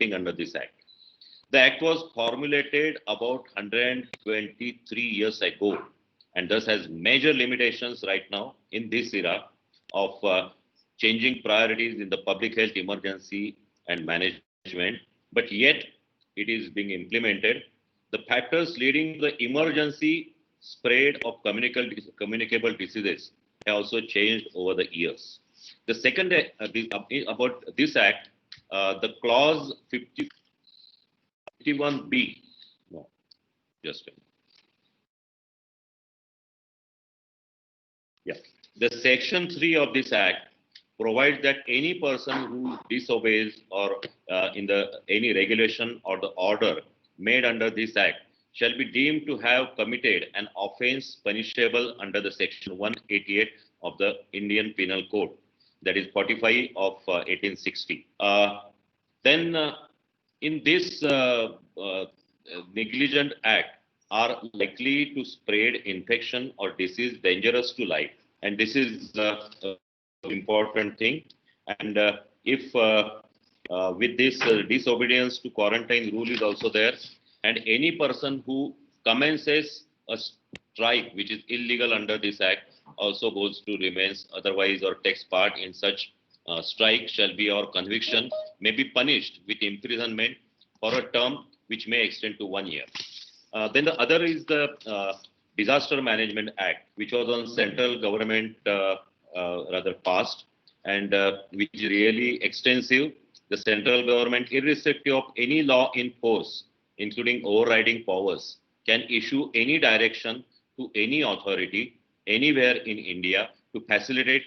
under this act. The act was formulated about 123 years ago and thus has major limitations right now in this era of changing priorities in the public health emergency and management, but yet it is being implemented. The factors leading to the emergency spread of communicable diseases have also changed over the years. The second about this act, the clause 51B, no, just a minute. Yeah. The section 3 of this act provides that any person who disobeys or in the any regulation or the order made under this act shall be deemed to have committed an offense punishable under the section 188 of the Indian Penal Code, that is 45 of 1860. Then in this negligent act are likely to spread infection or disease dangerous to life, and this is important thing. And if with this disobedience to quarantine rule is also there, and any person who commences a strike which is illegal under this act also goes to remains otherwise or takes part in such strike shall be or conviction may be punished with imprisonment for a term which may extend to 1 year. Then the other is the Disaster Management Act, which was on central government rather passed, and which is really extensive. The central government, irrespective of any law in force, including overriding powers, can issue any direction to any authority anywhere in India to facilitate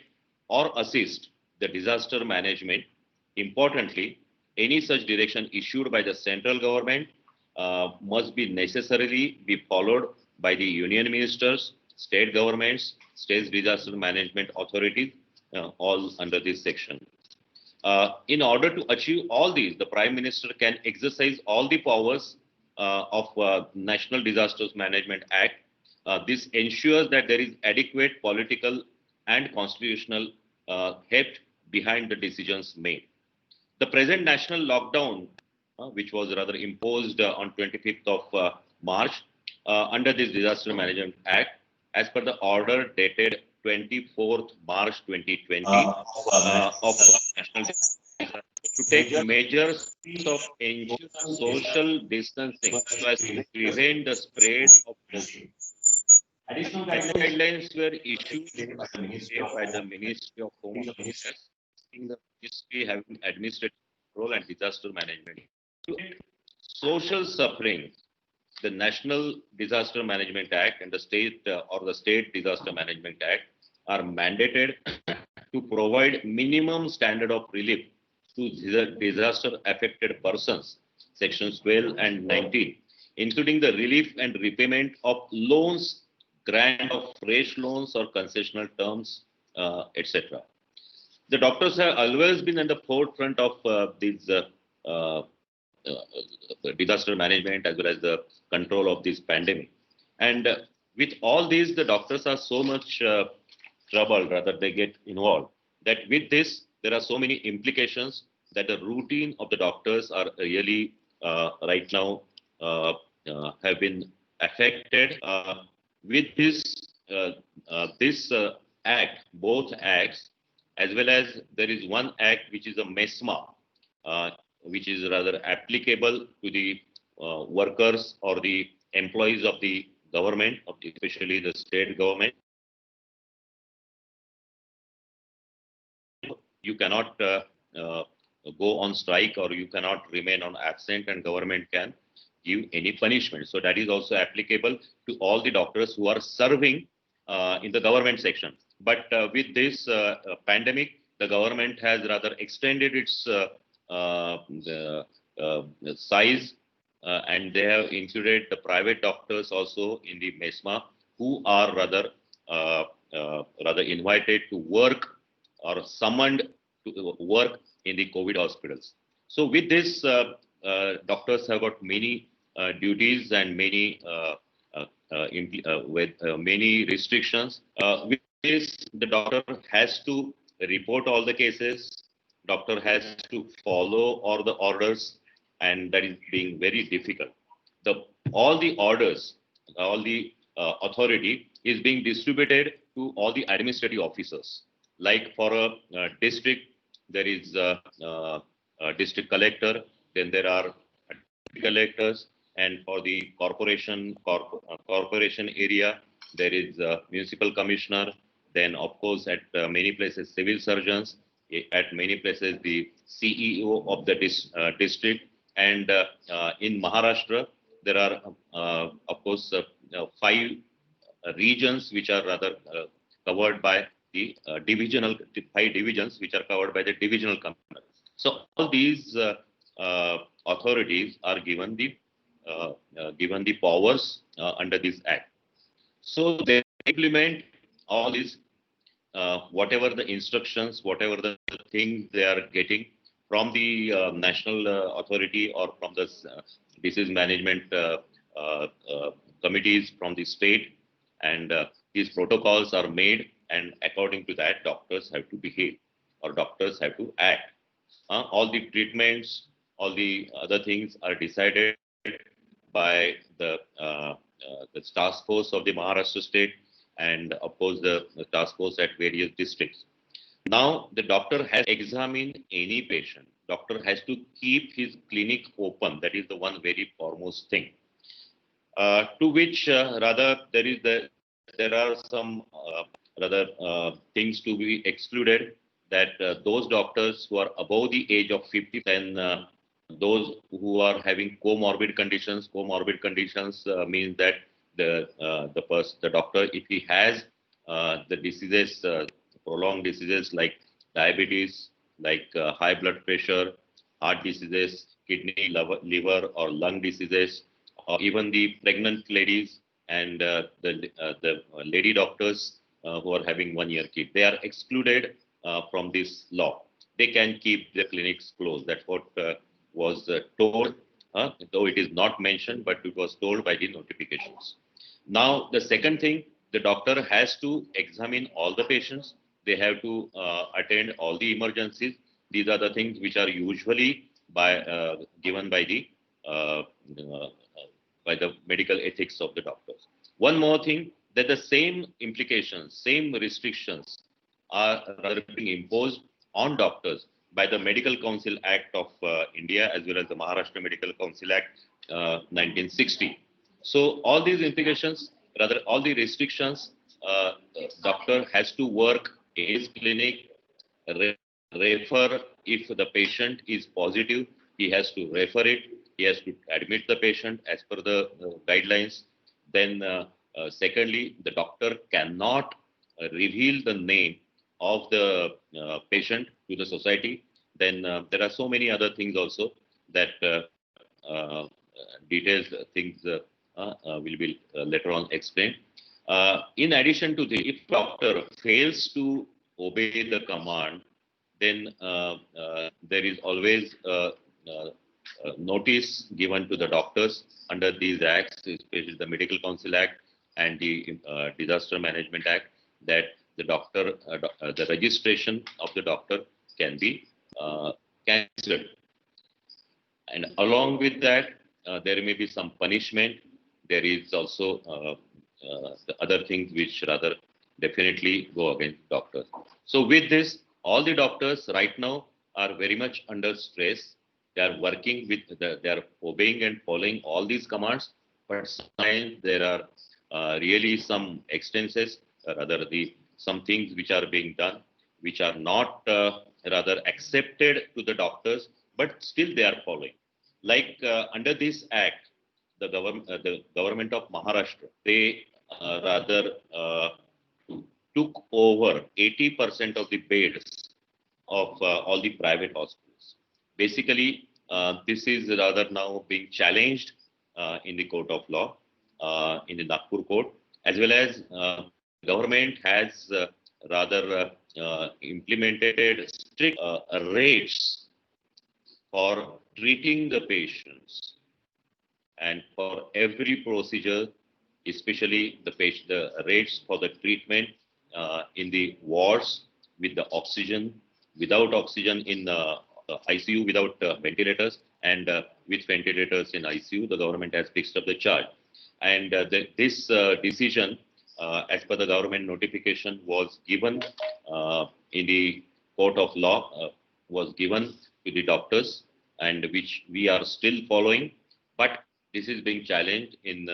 or assist the disaster management. Importantly, any such direction issued by the central government must be necessarily be followed by the union ministers, state governments, state disaster management authorities, all under this section. In order to achieve all these, the Prime Minister can exercise all the powers of National Disasters Management Act. This ensures that there is adequate political and constitutional heft behind the decisions made. The present national lockdown, which was rather imposed on 25th of March under this Disaster Management Act, as per the order dated 24th March 2020 of National to take measures of social distancing so as to prevent the spread of COVID. Additional guidelines were issued by the Ministry of Home Affairs, in the Ministry having administrative control and disaster management. To end social suffering, the National Disaster Management Act and the State or the State Disaster Management Act are mandated to provide minimum standard of relief to disaster affected persons, sections 12 and 19, including the relief and repayment of loans, grant of fresh loans or concessional terms, etc. The doctors have always been in the forefront of these disaster management as well as the control of this pandemic. And with all these, the doctors are so much troubled, rather they get involved, that with this, there are so many implications that the routine of the doctors are really right now have been affected. With this act, both acts, as well as there is one act which is a MESMA, which is rather applicable to the workers or the employees of the government, especially the state government. You cannot go on strike or you cannot remain on absent and government can give any punishment. So that is also applicable to all the doctors who are serving in the government section. But with this pandemic, the government has rather extended its size and they have included the private doctors also in the MESMA who are rather invited to work or summoned to work in the COVID hospitals. So with this, doctors have got many duties and many with many restrictions. With this, the doctor has to report all the cases. Doctor has to follow all the orders and that is being very difficult. All the orders, all the authority is being distributed to all the administrative officers. Like for a district, there is a district collector, then there are collectors, and for the corporation area, there is a municipal commissioner. Then, of course, at many places, civil surgeons. At many places, the CEO of the district. And in Maharashtra, there are, of course, 5 regions which are rather covered by the 5 divisions which are covered by the divisional commissioner. So all these authorities are given the powers under this act. So they implement all these, whatever the instructions, whatever the things they are getting from the national authority or from the disease management committees from the state, and these protocols are made, and according to that, doctors have to behave or doctors have to act. All the treatments, all the other things are decided by the task force of the Maharashtra state, and of course the task force at various districts. Now the doctor has examined any patient. Doctor has to keep his clinic open. That is the one very foremost thing. To which rather there are some rather things to be excluded, that those doctors who are above the age of 50, then those who are having comorbid conditions means that the doctor, if he has the diseases, prolonged diseases like diabetes, like high blood pressure, heart diseases, kidney, liver or lung diseases, or even the pregnant ladies and the lady doctors who are having 1-year kid, they are excluded from this law. They can keep their clinics closed. That's what was told, though it is not mentioned, but it was told by the notifications. Now, the second thing, the doctor has to examine all the patients. They have to attend all the emergencies. These are the things which are usually given by the medical ethics of the doctors. One more thing, that the same implications, same restrictions are rather being imposed on doctors by the Medical Council Act of India, as well as the Maharashtra Medical Council Act 1960. So all these implications, rather all the restrictions, doctor has to work in his clinic, refer if the patient is positive, he has to refer it, he has to admit the patient as per the guidelines. Then secondly, the doctor cannot reveal the name of the patient to the society. Then there are so many other things also that details things will be later on explained. In addition to this, if doctor fails to obey the command, then there is always notice given to the doctors under these acts, especially the Medical Council Act and the Disaster Management Act, that the doctor, the registration of the doctor can be cancelled. And along with that, there may be some punishment. There is also the other things which rather definitely go against doctors. So with this, all the doctors right now are very much under stress. They are working with, they are obeying and following all these commands, but sometimes there are really some extenses, rather some things which are being done, which are not rather accepted to the doctors, but still they are following. Like under this act, the government of Maharashtra, they rather took over 80% of the beds of all the private hospitals. Basically, this is rather now being challenged in the court of law, in the Nagpur court, as well as government has rather implemented strict rates for treating the patients, and for every procedure, especially the rates for the treatment in the wards with the oxygen, without oxygen in ICU without ventilators, and with ventilators in ICU, the government has fixed up the charge. And this decision, as per the government notification, was given in the court of law, was given to the doctors, and which we are still following. But this is being challenged in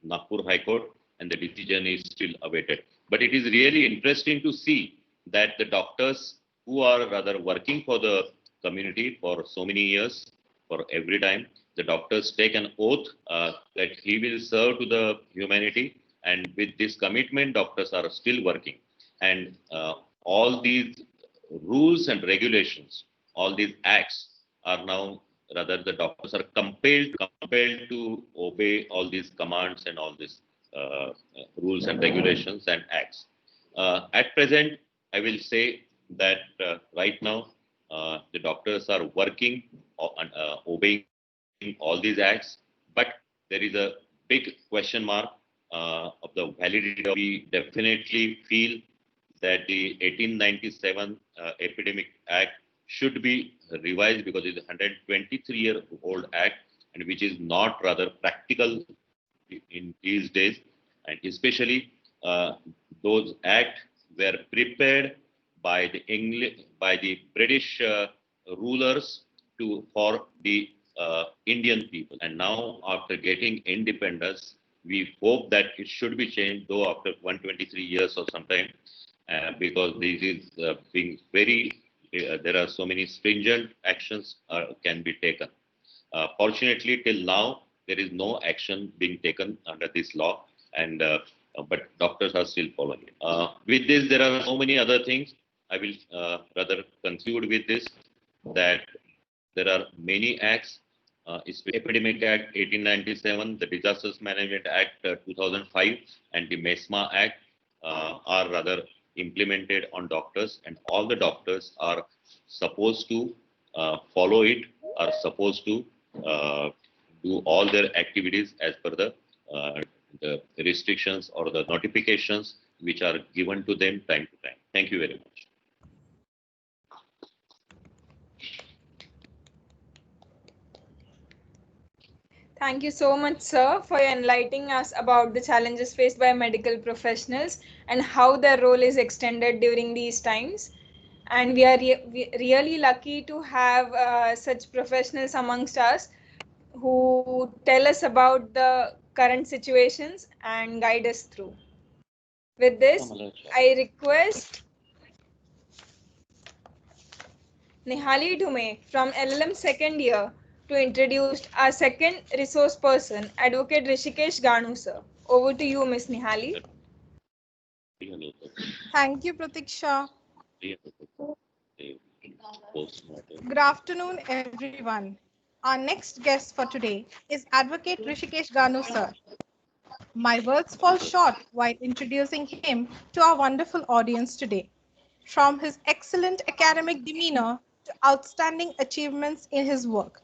Nagpur High Court, and the decision is still awaited. But it is really interesting to see that the doctors who are rather working for the community for so many years, for every time, the doctors take an oath that he will serve to the humanity, and with this commitment, doctors are still working. And all these rules and regulations, all these acts are now, rather the doctors are compelled to obey all these commands and all these rules and regulations and acts. At present, I will say that right now the doctors are working on obeying all these acts, but there is a big question mark of the validity. We definitely feel that the 1897 Epidemic Act should be revised, because it's a 123-year-old act, and which is not rather practical in these days, and especially those acts were prepared by the British rulers for the Indian people. And now, after getting independence, we hope that it should be changed, though after 123 years or sometime, because this is being very, there are so many stringent actions can be taken. Fortunately, till now, there is no action being taken under this law, and but doctors are still following it. With this, there are so many other things. I will rather conclude with this, that there are many acts, Epidemic Act 1897, the Disasters Management Act 2005, and the MESMA Act are rather implemented on doctors, and all the doctors are supposed to follow it, are supposed to do all their activities as per the restrictions or the notifications which are given to them time to time. Thank you very much. Thank you so much, sir, for enlightening us about the challenges faced by medical professionals and how their role is extended during these times. And we are really lucky to have such professionals amongst us who tell us about the current situations and guide us through. With this, I request Nihali Dhume from LLM second year to introduce our second resource person, Advocate Rishikesh Ganu, sir. Over to you, Ms. Nihali. Thank you, Pratiksha. Good afternoon, everyone. Our next guest for today is Advocate Rishikesh Ganu, sir. My words fall short while introducing him to our wonderful audience today. From his excellent academic demeanor to outstanding achievements in his work,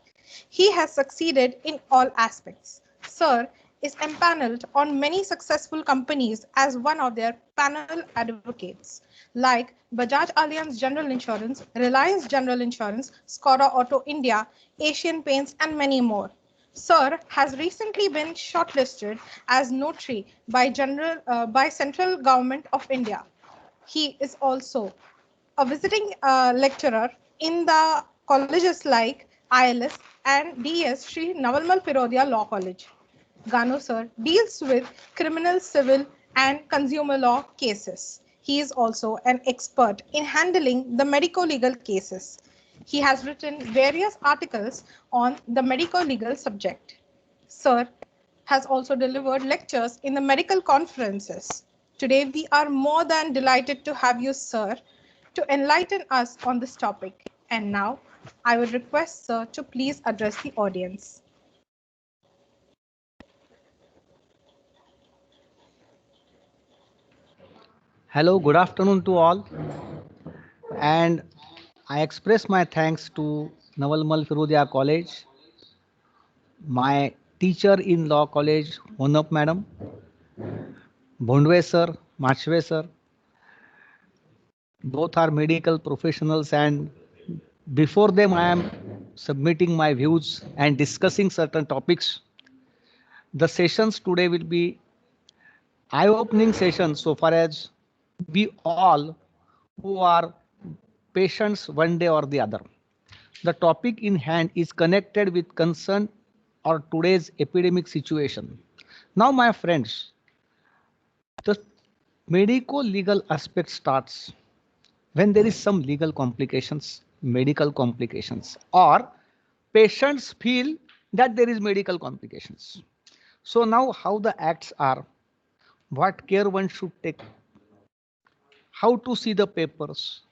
he has succeeded in all aspects. Sir is empaneled on many successful companies as one of their panel advocates, like Bajaj Allianz General Insurance, Reliance General Insurance, Skoda Auto India, Asian Paints, and many more. Sir has recently been shortlisted as notary by Central Government of India. He is also a visiting lecturer in the colleges like ILS and DS Sri Navalmal Pirodia Law College. Ganu sir deals with criminal, civil, and consumer law cases. He is also an expert in handling the medico-legal cases. He has written various articles on the medico-legal subject. Sir has also delivered lectures in the medical conferences. Today, we are more than delighted to have you, sir, to enlighten us on this topic. And now, I would request sir to please address the audience. Hello, good afternoon to all. And I express my thanks to Navalmal Firodia College, my teacher in law college, Honop Madam, Bhondwe sir, Machwe sir. Both are medical professionals and Before them, I am submitting my views and discussing certain topics. The sessions today will be eye-opening sessions so far as we all who are patients one day or the other. The topic in hand is connected with concern or today's epidemic situation. Now, my friends, the medico-legal aspect starts when there is some legal complications, medical complications, or patients feel that there is medical complications. So now how the acts are, what care one should take, how to see the papers,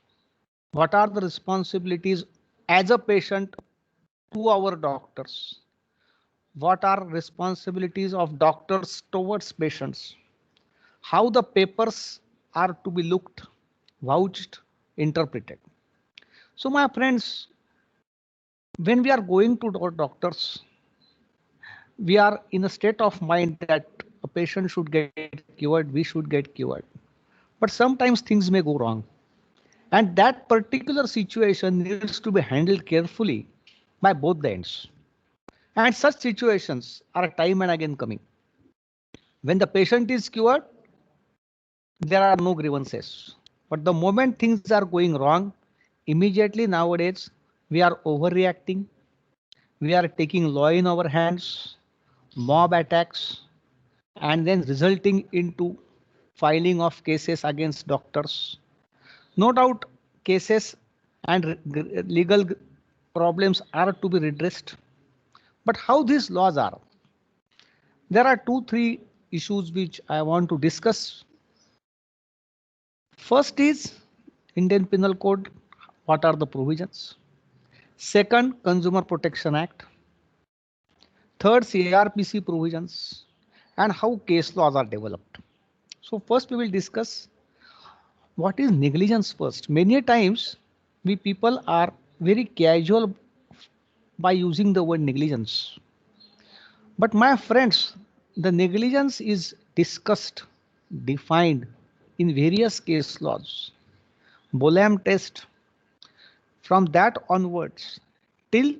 what are the responsibilities as a patient to our doctors, what are responsibilities of doctors towards patients, how the papers are to be looked, vouched, interpreted. So my friends, when we are going to our doctors, we are in a state of mind that a patient should get cured, we should get cured. But sometimes things may go wrong. And that particular situation needs to be handled carefully by both the ends. And such situations are time and again coming. When the patient is cured, there are no grievances. But the moment things are going wrong, immediately nowadays we are overreacting. We are taking law in our hands, mob attacks, and then resulting into filing of cases against doctors. No doubt cases and legal problems are to be redressed. But how these laws are? There are 2-3 issues which I want to discuss. First is Indian Penal Code. What are the provisions? Second, Consumer Protection Act. Third, CRPC provisions and how case laws are developed. So first we will discuss what is negligence first. Many times we people are very casual by using the word negligence. But my friends, the negligence is discussed, defined in various case laws. Bolam test, from that onwards till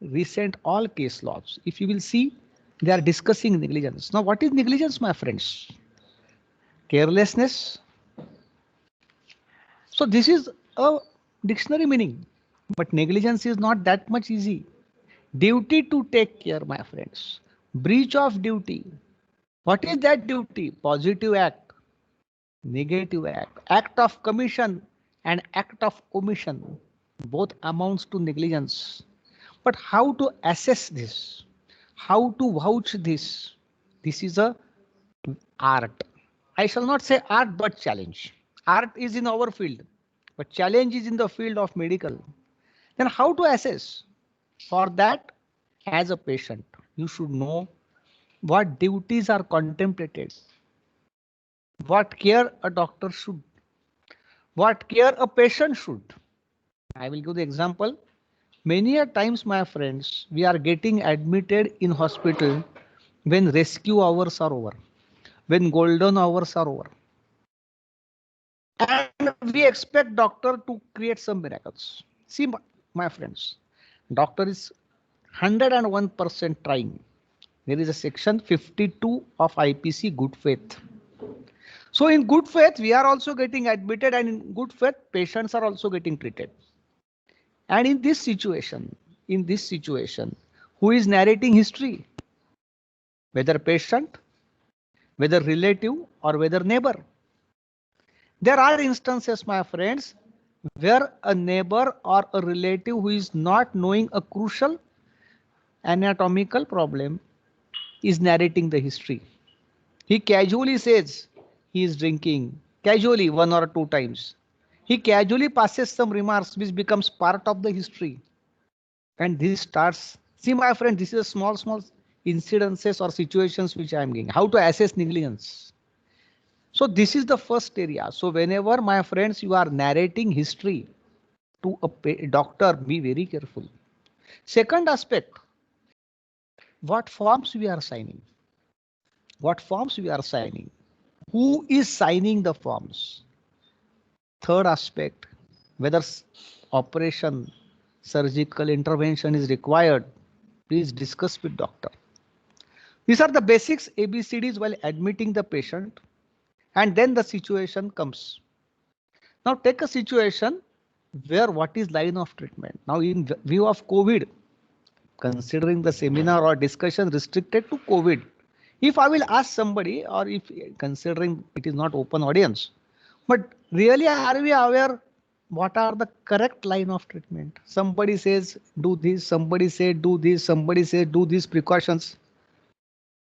recent all case laws. If you will see, they are discussing negligence. Now, what is negligence, my friends? Carelessness. So this is a dictionary meaning, but negligence is not that much easy. Duty to take care, my friends. Breach of duty. What is that duty? Positive act, negative act, act of commission and act of omission. Both amounts to negligence. But how to assess this? How to vouch this? This is a art. I shall not say art, but challenge. Art is in our field, but challenge is in the field of medical. Then how to assess? For that, as a patient, you should know what duties are contemplated, what care a doctor should, what care a patient should. I will give the example. Many a times, my friends, we are getting admitted in hospital when rescue hours are over, when golden hours are over. And we expect doctor to create some miracles. See, my friends, doctor is 101% trying. There is a section 52 of IPC, good faith. So in good faith, we are also getting admitted, and in good faith, patients are also getting treated. And in this situation, who is narrating history? Whether patient, whether relative, or whether neighbor. There are instances, my friends, where a neighbor or a relative who is not knowing a crucial anatomical problem is narrating the history. He casually says he is drinking, casually 1 or 2 times. He casually passes some remarks which becomes part of the history. And this starts, see my friend, this is a small incidences or situations which I am giving. How to assess negligence. So this is the first area. So whenever, my friends, you are narrating history to a doctor, be very careful. Second aspect, what forms we are signing? What forms we are signing? Who is signing the forms? Third aspect, whether operation, surgical intervention is required, please discuss with doctor. These are the basics ABCDs while admitting the patient, and then the situation comes. Now take a situation where what is line of treatment. Now in view of COVID, considering the seminar or discussion restricted to COVID, if I will ask somebody, or if considering it is not open audience, but really are we aware what are the correct line of treatment? Somebody says do this, somebody say do this, somebody says do these precautions.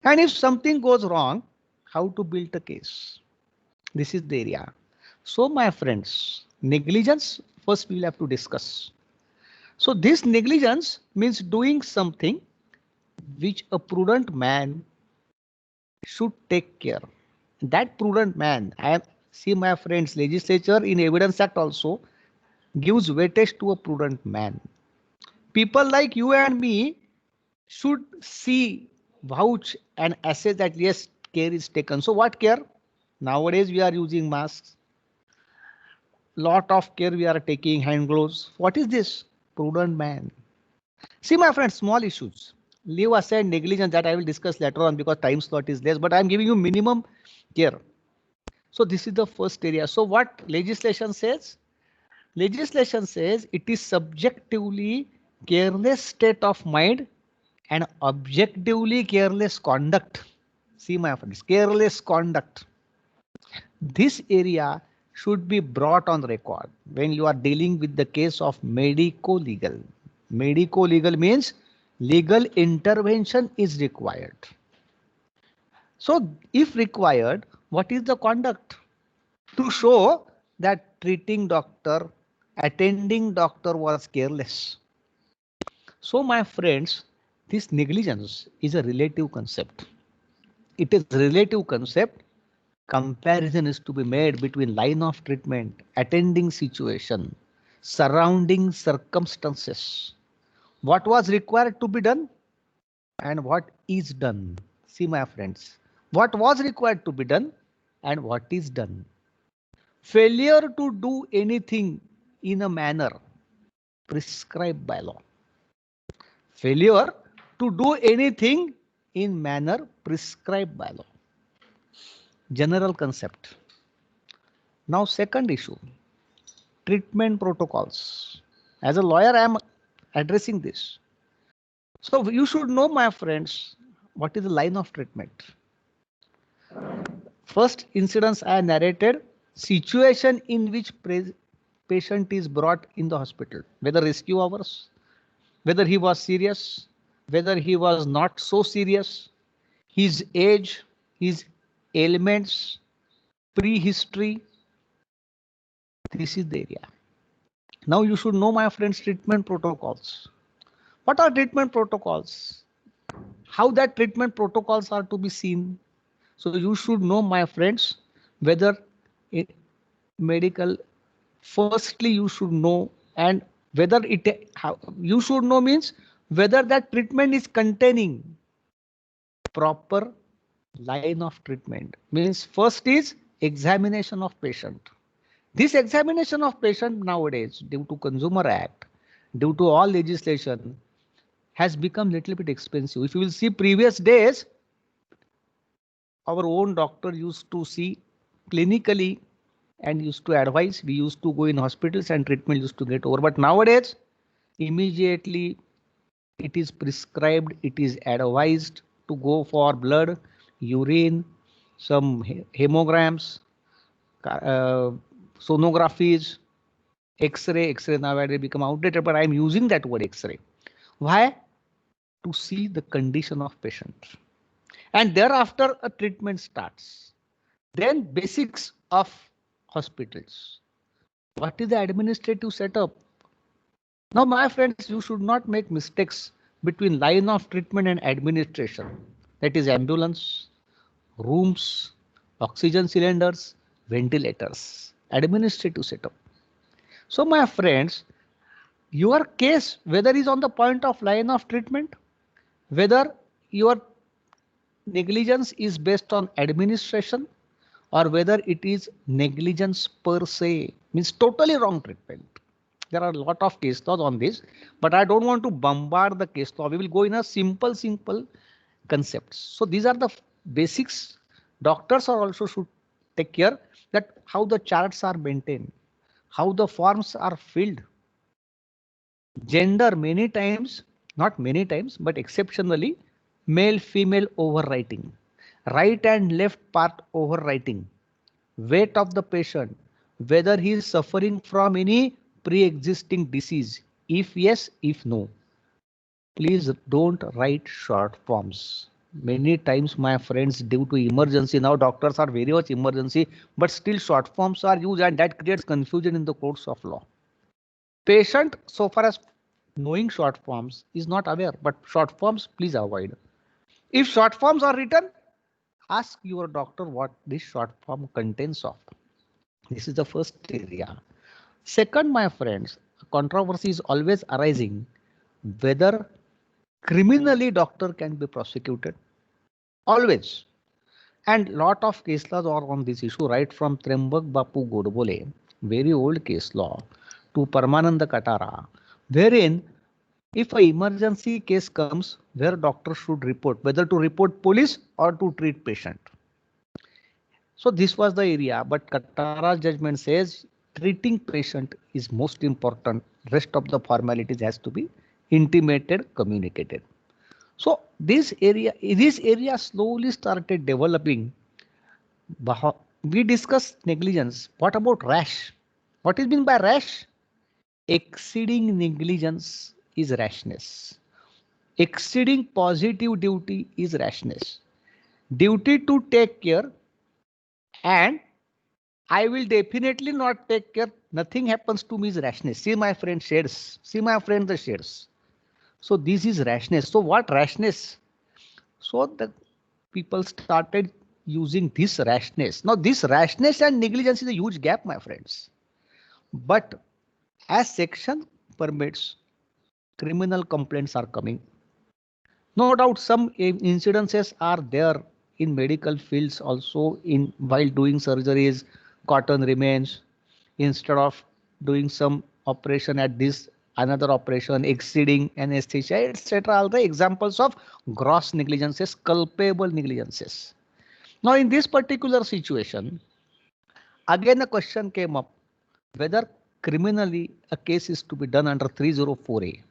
And if something goes wrong, how to build a case? This is the area. So my friends, negligence first we will have to discuss. So this negligence means doing something which a prudent man should take care. That prudent man, I see my friends, legislature in Evidence Act also gives weightage to a prudent man. People like you and me should see, vouch and assess that yes, care is taken. So what care? Nowadays we are using masks. Lot of care we are taking, hand gloves. What is this? Prudent man. See my friends, small issues. Leave aside negligence that I will discuss later on because time slot is less, but I am giving you minimum care. So this is the first area. So what legislation says? Legislation says it is subjectively careless state of mind and objectively careless conduct. See my friends, careless conduct. This area should be brought on record when you are dealing with the case of medico-legal. Medico-legal means legal intervention is required. So if required, what is the conduct? To show that treating doctor, attending doctor was careless. So my friends, this negligence is a relative concept. It is a relative concept. Comparison is to be made between line of treatment, attending situation, surrounding circumstances. What was required to be done and what is done. See my friends, what was required to be done and what is done. Failure to do anything in a manner prescribed by law. Failure to do anything in manner prescribed by law. General concept. Now second issue, treatment protocols. As a lawyer, I am addressing this. So you should know, my friends, what is the line of treatment. First incidents I narrated, situation in which patient is brought in the hospital, whether rescue hours, whether he was serious, whether he was not so serious, his age, his ailments, prehistory. This is the area. Now you should know, my friends, treatment protocols. What are treatment protocols? How that treatment protocols are to be seen. So you should know, my friends, whether medical, firstly you should know, and whether you should know means whether that treatment is containing proper line of treatment. Means first is examination of patient. This examination of patient nowadays, due to Consumer Act, due to all legislation, has become little bit expensive. If you will see previous days, our own doctor used to see clinically and used to advise. We used to go in hospitals and treatment used to get over. But nowadays, immediately it is prescribed, it is advised to go for blood, urine, some hemograms, sonographies, X-ray. X-ray nowadays become outdated, but I am using that word X-ray. Why? To see the condition of patient. And thereafter a treatment starts. Then basics of hospitals. What is the administrative setup? Now, my friends, you should not make mistakes between line of treatment and administration. That is ambulance, rooms, oxygen cylinders, ventilators, administrative setup. So my friends, your case, whether is on the point of line of treatment, whether your negligence is based on administration, or whether it is negligence per se, means totally wrong treatment. There are a lot of case laws on this, but I don't want to bombard the case law. We will go in a simple concepts. So these are the basics. Doctors are also should take care that how the charts are maintained, how the forms are filled. Gender many times, not many times, but exceptionally, male female overwriting, right and left part overwriting, weight of the patient, whether he is suffering from any pre-existing disease, if yes, if no. Please don't write short forms. Many times my friends, due to emergency, now doctors are very much emergency, but still short forms are used and that creates confusion in the courts of law. Patient, so far as knowing short forms, is not aware, but short forms please avoid. If short forms are written, ask your doctor what this short form contains of. This is the first area. Second, my friends, controversy is always arising whether criminally doctor can be prosecuted. Always. And lot of case laws are on this issue, right from Trembak Bapu Godbole, very old case law, to Paramananda Katara, wherein if an emergency case comes where doctor should report, whether to report police or to treat patient. So this was the area, but Katara's judgment says treating patient is most important. Rest of the formalities has to be intimated, communicated. So this area slowly started developing. We discussed negligence. What about rash? What is meant by rash? Exceeding negligence is rashness. Exceeding positive duty is rashness. Duty to take care, and I will definitely not take care. Nothing happens to me is rashness. See my friend shares. See my friend the shares. So this is rashness. So what rashness? So the people started using this rashness. Now this rashness and negligence is a huge gap, my friends. But as section permits, criminal complaints are coming. No doubt some incidences are there in medical fields also. In while doing surgeries, cotton remains, instead of doing some operation at this another operation, exceeding anesthesia, etc. All the examples of gross negligences, culpable negligences. Now in this particular situation, again a question came up whether criminally a case is to be done under 304A,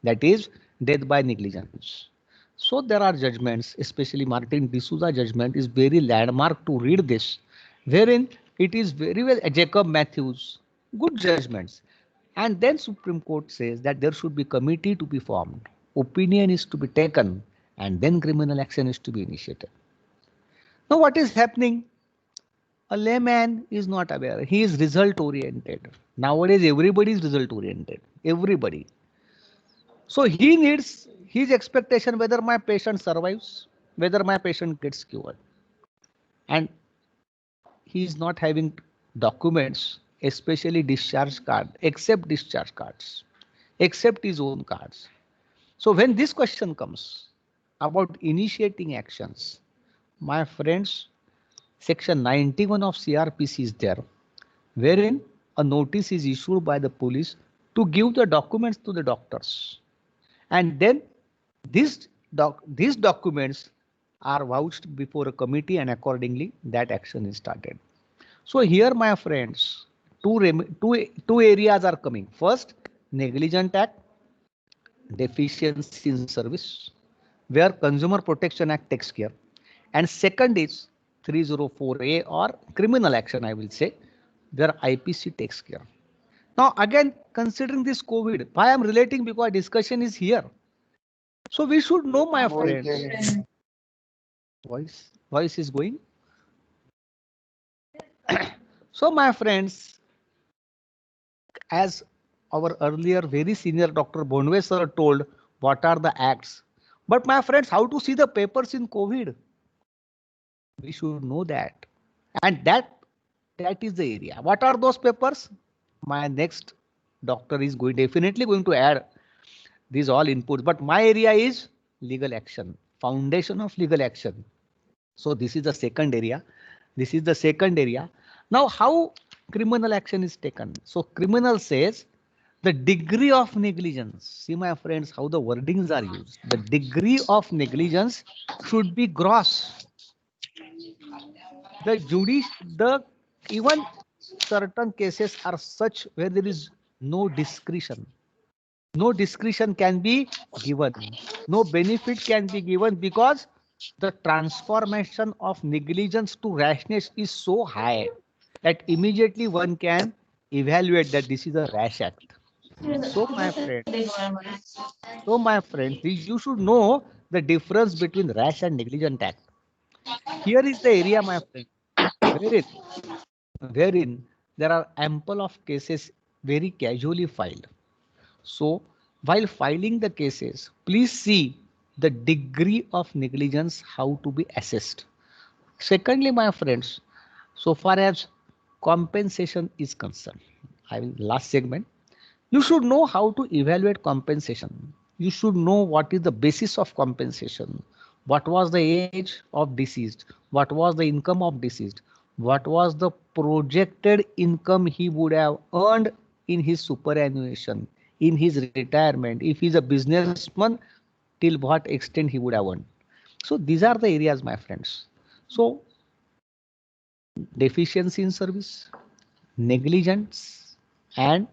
that is death by negligence. So there are judgments, especially Martin D'Souza judgment is very landmark to read this, wherein it is very well Jacob Matthews, good judgments. And then Supreme Court says that there should be committee to be formed, opinion is to be taken, and then criminal action is to be initiated. Now what is happening? A layman is not aware. He is result oriented. Nowadays, everybody is result oriented. Everybody. So he needs his expectation whether my patient survives, whether my patient gets cured. And he is not having documents, especially discharge card, except discharge cards, except his own cards. So when this question comes about initiating actions, my friends, Section 91 of CRPC is there, wherein a notice is issued by the police to give the documents to the doctors. And then these documents are vouched before a committee and accordingly that action is started. So here, my friends, two areas are coming. First, Negligent Act, deficiency in service, where Consumer Protection Act takes care. And second is 304A or criminal action, I will say, where IPC takes care. Now, again, considering this COVID, why I'm relating because discussion is here. So we should know, my friends. Voice is going. So, my friends, as our earlier very senior Dr. Bonwe sir told, what are the acts? But my friends, how to see the papers in COVID? We should know that. And that is the area. What are those papers? My next doctor is definitely going to add these all inputs. But my area is legal action, foundation of legal action. So this is the second area. This is the second area. Now how criminal action is taken? So criminal says The degree of negligence, see my friends, how the wordings are used. The degree of negligence should be gross. The even certain cases are such where there is no discretion. No discretion can be given. No benefit can be given because the transformation of negligence to rashness is so high that immediately one can evaluate that this is a rash act. So my friend, you should know the difference between rash and negligent act. Here is the area, my friend, wherein there are ample of cases very casually filed. So while filing the cases, please see the degree of negligence how to be assessed. Secondly, my friends, so far as compensation is concerned, I will last segment. You should know how to evaluate compensation. You should know what is the basis of compensation. What was the age of deceased? What was the income of deceased? What was the projected income he would have earned in his superannuation, in his retirement? If he's a businessman, till what extent he would have earned? So these are the areas, my friends. So deficiency in service, negligence, and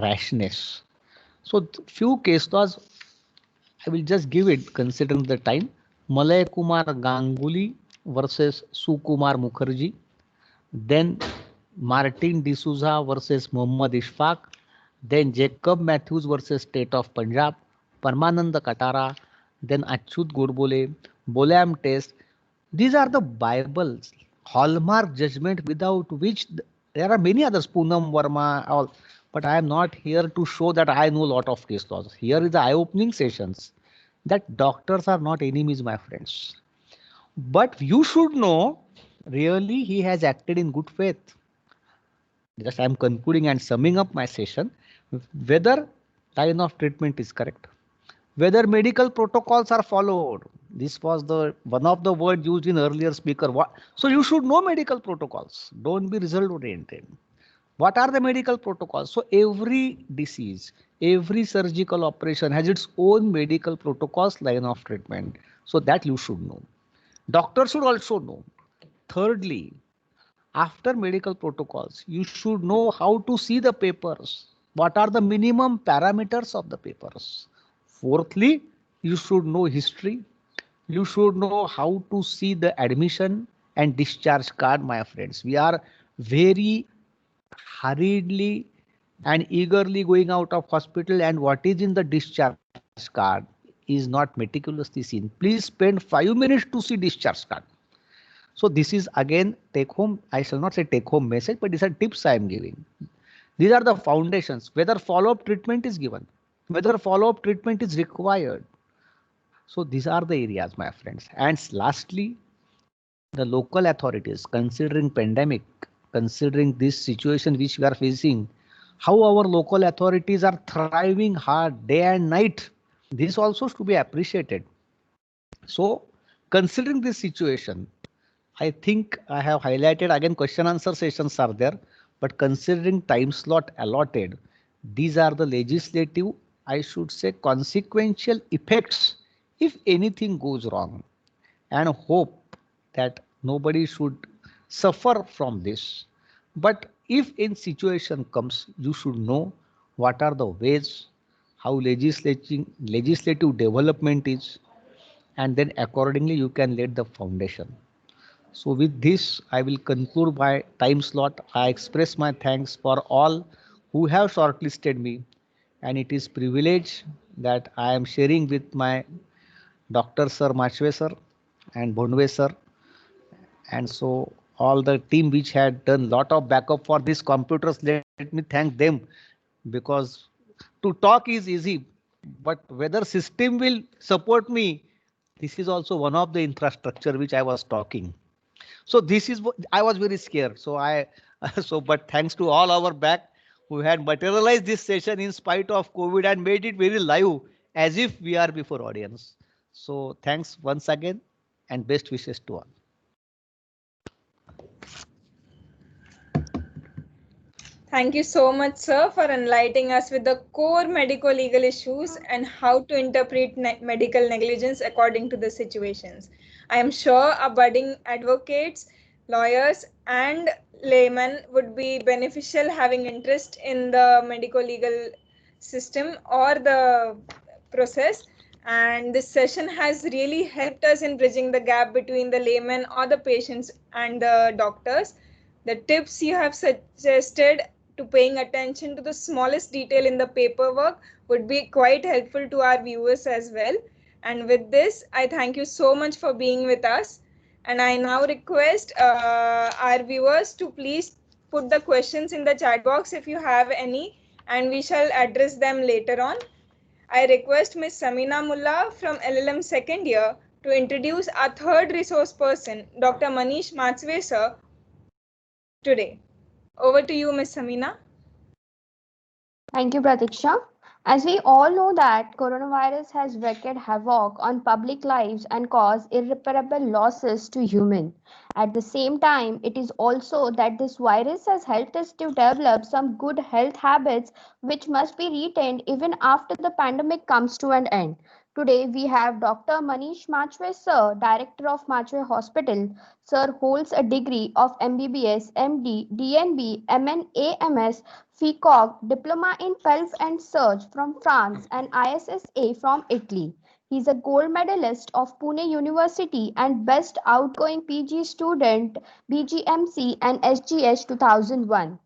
rashness. So few case laws, I will just give it considering the time. Malay Kumar Ganguly versus Sukumar Mukherjee. Then Martin D'Souza versus Muhammad Ishfaq. Then Jacob Matthews versus State of Punjab. Parmanand Katara. Then Achyut Godbole. Bolam test. These are the Bibles, hallmark judgment without which there are many others, Poonam Verma, all. But I am not here to show that I know a lot of case laws. Here is the eye-opening sessions that doctors are not enemies, my friends. But you should know really he has acted in good faith. Just I am concluding and summing up my session. Whether line of treatment is correct, whether medical protocols are followed. This was the one of the word used in earlier speaker. So you should know medical protocols. Don't be result oriented. What are the medical protocols? So every disease, every surgical operation has its own medical protocols, line of treatment. So that you should know. Doctor should also know. Thirdly, after medical protocols, you should know how to see the papers. What are the minimum parameters of the papers? Fourthly, you should know history. You should know how to see the admission and discharge card, my friends. We are very hurriedly and eagerly going out of hospital, and what is in the discharge card is not meticulously seen. Please spend 5 minutes to see discharge card. So this is again take home. I shall not say take home message, but these are tips I am giving. These are the foundations. Whether follow-up treatment is given, whether follow-up treatment is required. So these are the areas, my friends. And lastly, the local authorities, considering pandemic, considering this situation which we are facing, how our local authorities are thriving hard day and night. This also is to be appreciated. So considering this situation, I think I have highlighted again question answer sessions are there, but considering time slot allotted, these are the legislative, I should say consequential effects if anything goes wrong, and hope that nobody should suffer from this. But if in situation comes, you should know what are the ways, how legislative development is, and then accordingly you can lay the foundation. So with this, I will conclude my time slot. I express my thanks for all who have shortlisted me, and it is privilege that I am sharing with my Dr. Sir Machwe sir and Bondwe sir, and so all the team which had done lot of backup for these computers. Let me thank them, because to talk is easy, but whether system will support me, this is also one of the infrastructure which I was talking. So this is what I was very scared. So but thanks to all our back who had materialized this session in spite of COVID and made it very live as if we are before audience. So thanks once again and best wishes to all. Thank you so much, sir, for enlightening us with the core medico-legal issues and how to interpret medical negligence according to the situations. I am sure our budding advocates, lawyers, and laymen would be beneficial having interest in the medico-legal system or the process. And this session has really helped us in bridging the gap between the laymen or the patients and the doctors. The tips you have suggested to paying attention to the smallest detail in the paperwork would be quite helpful to our viewers as well. And with this, I thank you so much for being with us. And I now request our viewers to please put the questions in the chat box if you have any, and we shall address them later on. I request Ms. Samina Mullah from LLM second year to introduce our third resource person, Dr. Manish Matsve sir, today. Over to you, Ms. Samina. Thank you, Pratiksha. As we all know that coronavirus has wreaked havoc on public lives and caused irreparable losses to humans. At the same time, it is also that this virus has helped us to develop some good health habits which must be retained even after the pandemic comes to an end. Today we have Dr. Manish Machwe sir, Director of Machwe Hospital. Sir holds a degree of MBBS, MD, DNB, MN, AMS, FICOG, Diploma in Pelf and Surge from France, and ISSA from Italy. He is a gold medalist of Pune University and Best Outgoing PG Student BGMC and SGH 2001.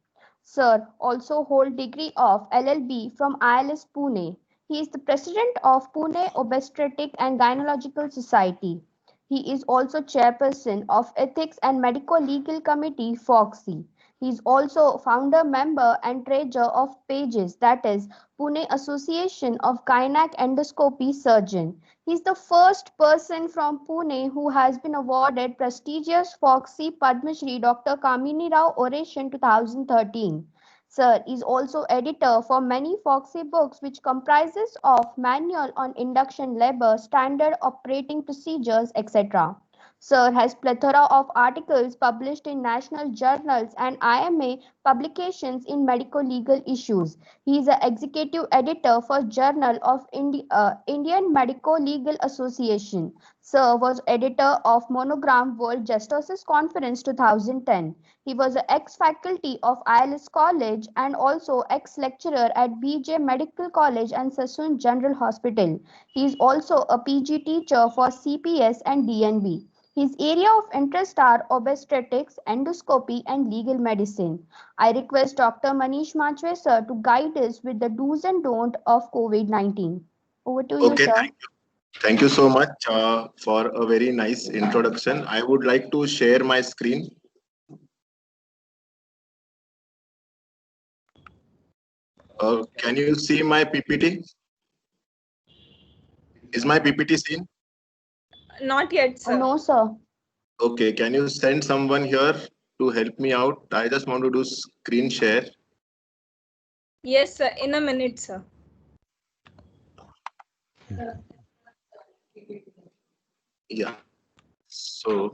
Sir also hold degree of LLB from ILS Pune. He is the president of Pune Obstetric and Gynecological Society. He is also chairperson of Ethics and Medico Legal Committee FOGSI. He is also founder member and treasurer of PAGES, that is Pune Association of Gynec Endoscopy Surgeon. He is the first person from Pune who has been awarded prestigious FOGSI Padma Shri Dr. Kamini Rao Oration 2013. Sir is also editor for many FOGSI books which comprises of manual on induction labor, standard operating procedures, etc. Sir has plethora of articles published in national journals and IMA publications in medico-legal issues. He is the executive editor for Journal of Indian Medico-Legal Association. Sir was editor of Monogram World Justices Conference 2010. He was an ex-faculty of ILS College and also ex-lecturer at BJ Medical College and Sassoon General Hospital. He is also a PG teacher for CPS and DNB. His area of interest are obstetrics, endoscopy, and legal medicine. I request Dr. Manish Machwe sir to guide us with the do's and don'ts of COVID-19. Over to you, sir. Thank you. Thank you so much for a very nice introduction. I would like to share my screen. Can you see my PPT? Is my PPT seen? Not yet, sir. No, sir. Okay, can you send someone here to help me out? I just want to do screen share. Yes, sir. In a minute, sir. Yeah. So.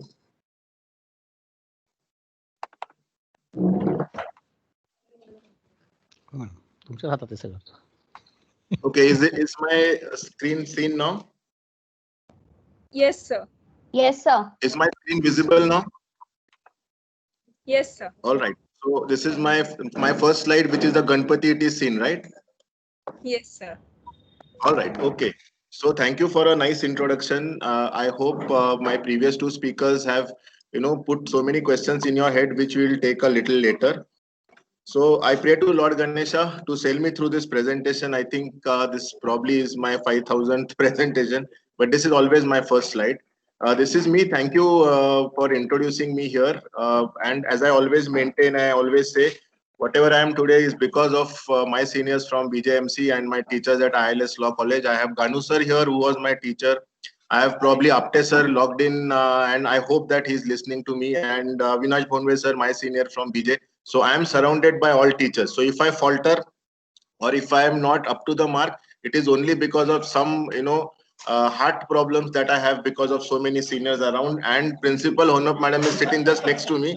Okay, is my screen seen now? Yes, sir. Yes, sir. Is my screen visible now? Yes, sir. All right. So this is my first slide, which is the Ganpati. It is seen, right? Yes, sir. All right. Okay. So thank you for a nice introduction. I hope my previous two speakers have, put so many questions in your head, which we will take a little later. So I pray to Lord Ganesha to sail me through this presentation. I think this probably is my 5,000th presentation, but this is always my first slide. This is me. Thank you for introducing me here. And as I always maintain, I always say, whatever I am today is because of my seniors from BJMC and my teachers at ILS Law College. I have Ganu sir here, who was my teacher. I have probably Apte sir logged in, and I hope that he's listening to me. And Vinash Bhonwe sir, my senior from BJ. So I am surrounded by all teachers. So if I falter or if I am not up to the mark, it is only because of some, heart problems that I have because of so many seniors around. And Principal Honop Madam is sitting just next to me.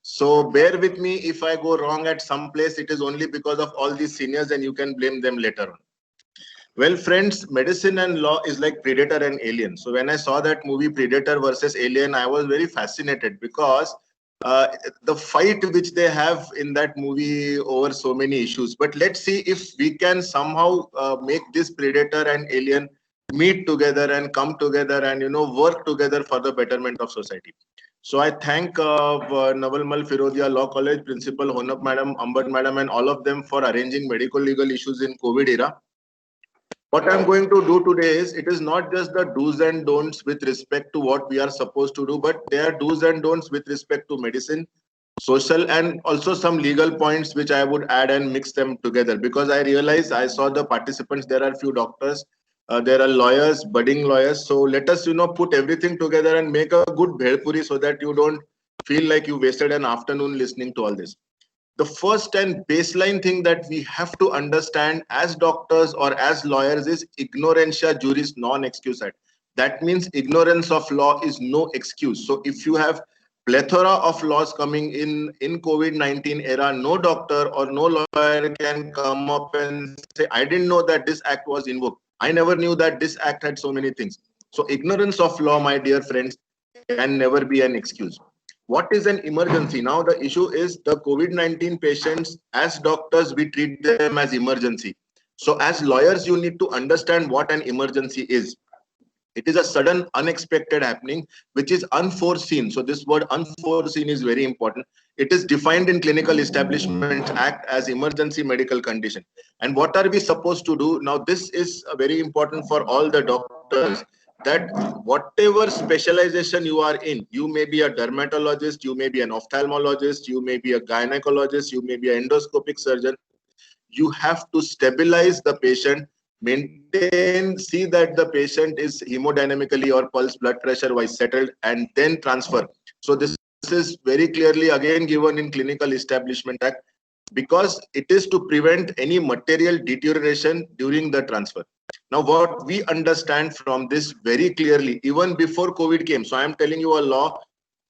So bear with me if I go wrong at some place. It is only because of all these seniors, and you can blame them later on. Well, friends, medicine and law is like Predator and Alien. So when I saw that movie Predator versus Alien, I was very fascinated because uh, the fight which they have in that movie over so many issues. But let's see if we can somehow make this Predator and Alien meet together and come together and work together for the betterment of society. So I thank Naval Mal Firodia Law College Principal Honap Madam, Ambat Madam, and all of them for arranging medical legal issues in COVID era. What I'm going to do today is, it is not just the do's and don'ts with respect to what we are supposed to do, but there are do's and don'ts with respect to medicine, social, and also some legal points which I would add and mix them together, because I realized, I saw the participants, there are few doctors, there are lawyers, budding lawyers. So let us, put everything together and make a good bhelpuri so that you don't feel like you wasted an afternoon listening to all this. The first and baseline thing that we have to understand as doctors or as lawyers is ignorantia juris non excusat. That means ignorance of law is no excuse. So if you have plethora of laws coming in COVID-19 era, no doctor or no lawyer can come up and say, I didn't know that this act was invoked. I never knew that this act had so many things. So ignorance of law, my dear friends, can never be an excuse. What is an emergency? Now the issue is the COVID-19 patients, as doctors, we treat them as emergency. So as lawyers, you need to understand what an emergency is. It is a sudden, unexpected happening, which is unforeseen. So this word unforeseen is very important. It is defined in Clinical Establishment Act as emergency medical condition. And what are we supposed to do? Now this is very important for all the doctors, that whatever specialization you are in, you may be a dermatologist, you may be an ophthalmologist, you may be a gynecologist, you may be an endoscopic surgeon, you have to stabilize the patient, maintain, see that the patient is hemodynamically or pulse blood pressure wise settled, and then transfer. So this is very clearly again given in Clinical Establishment Act, because it is to prevent any material deterioration during the transfer. Now, what we understand from this very clearly, even before COVID came, so I am telling you a law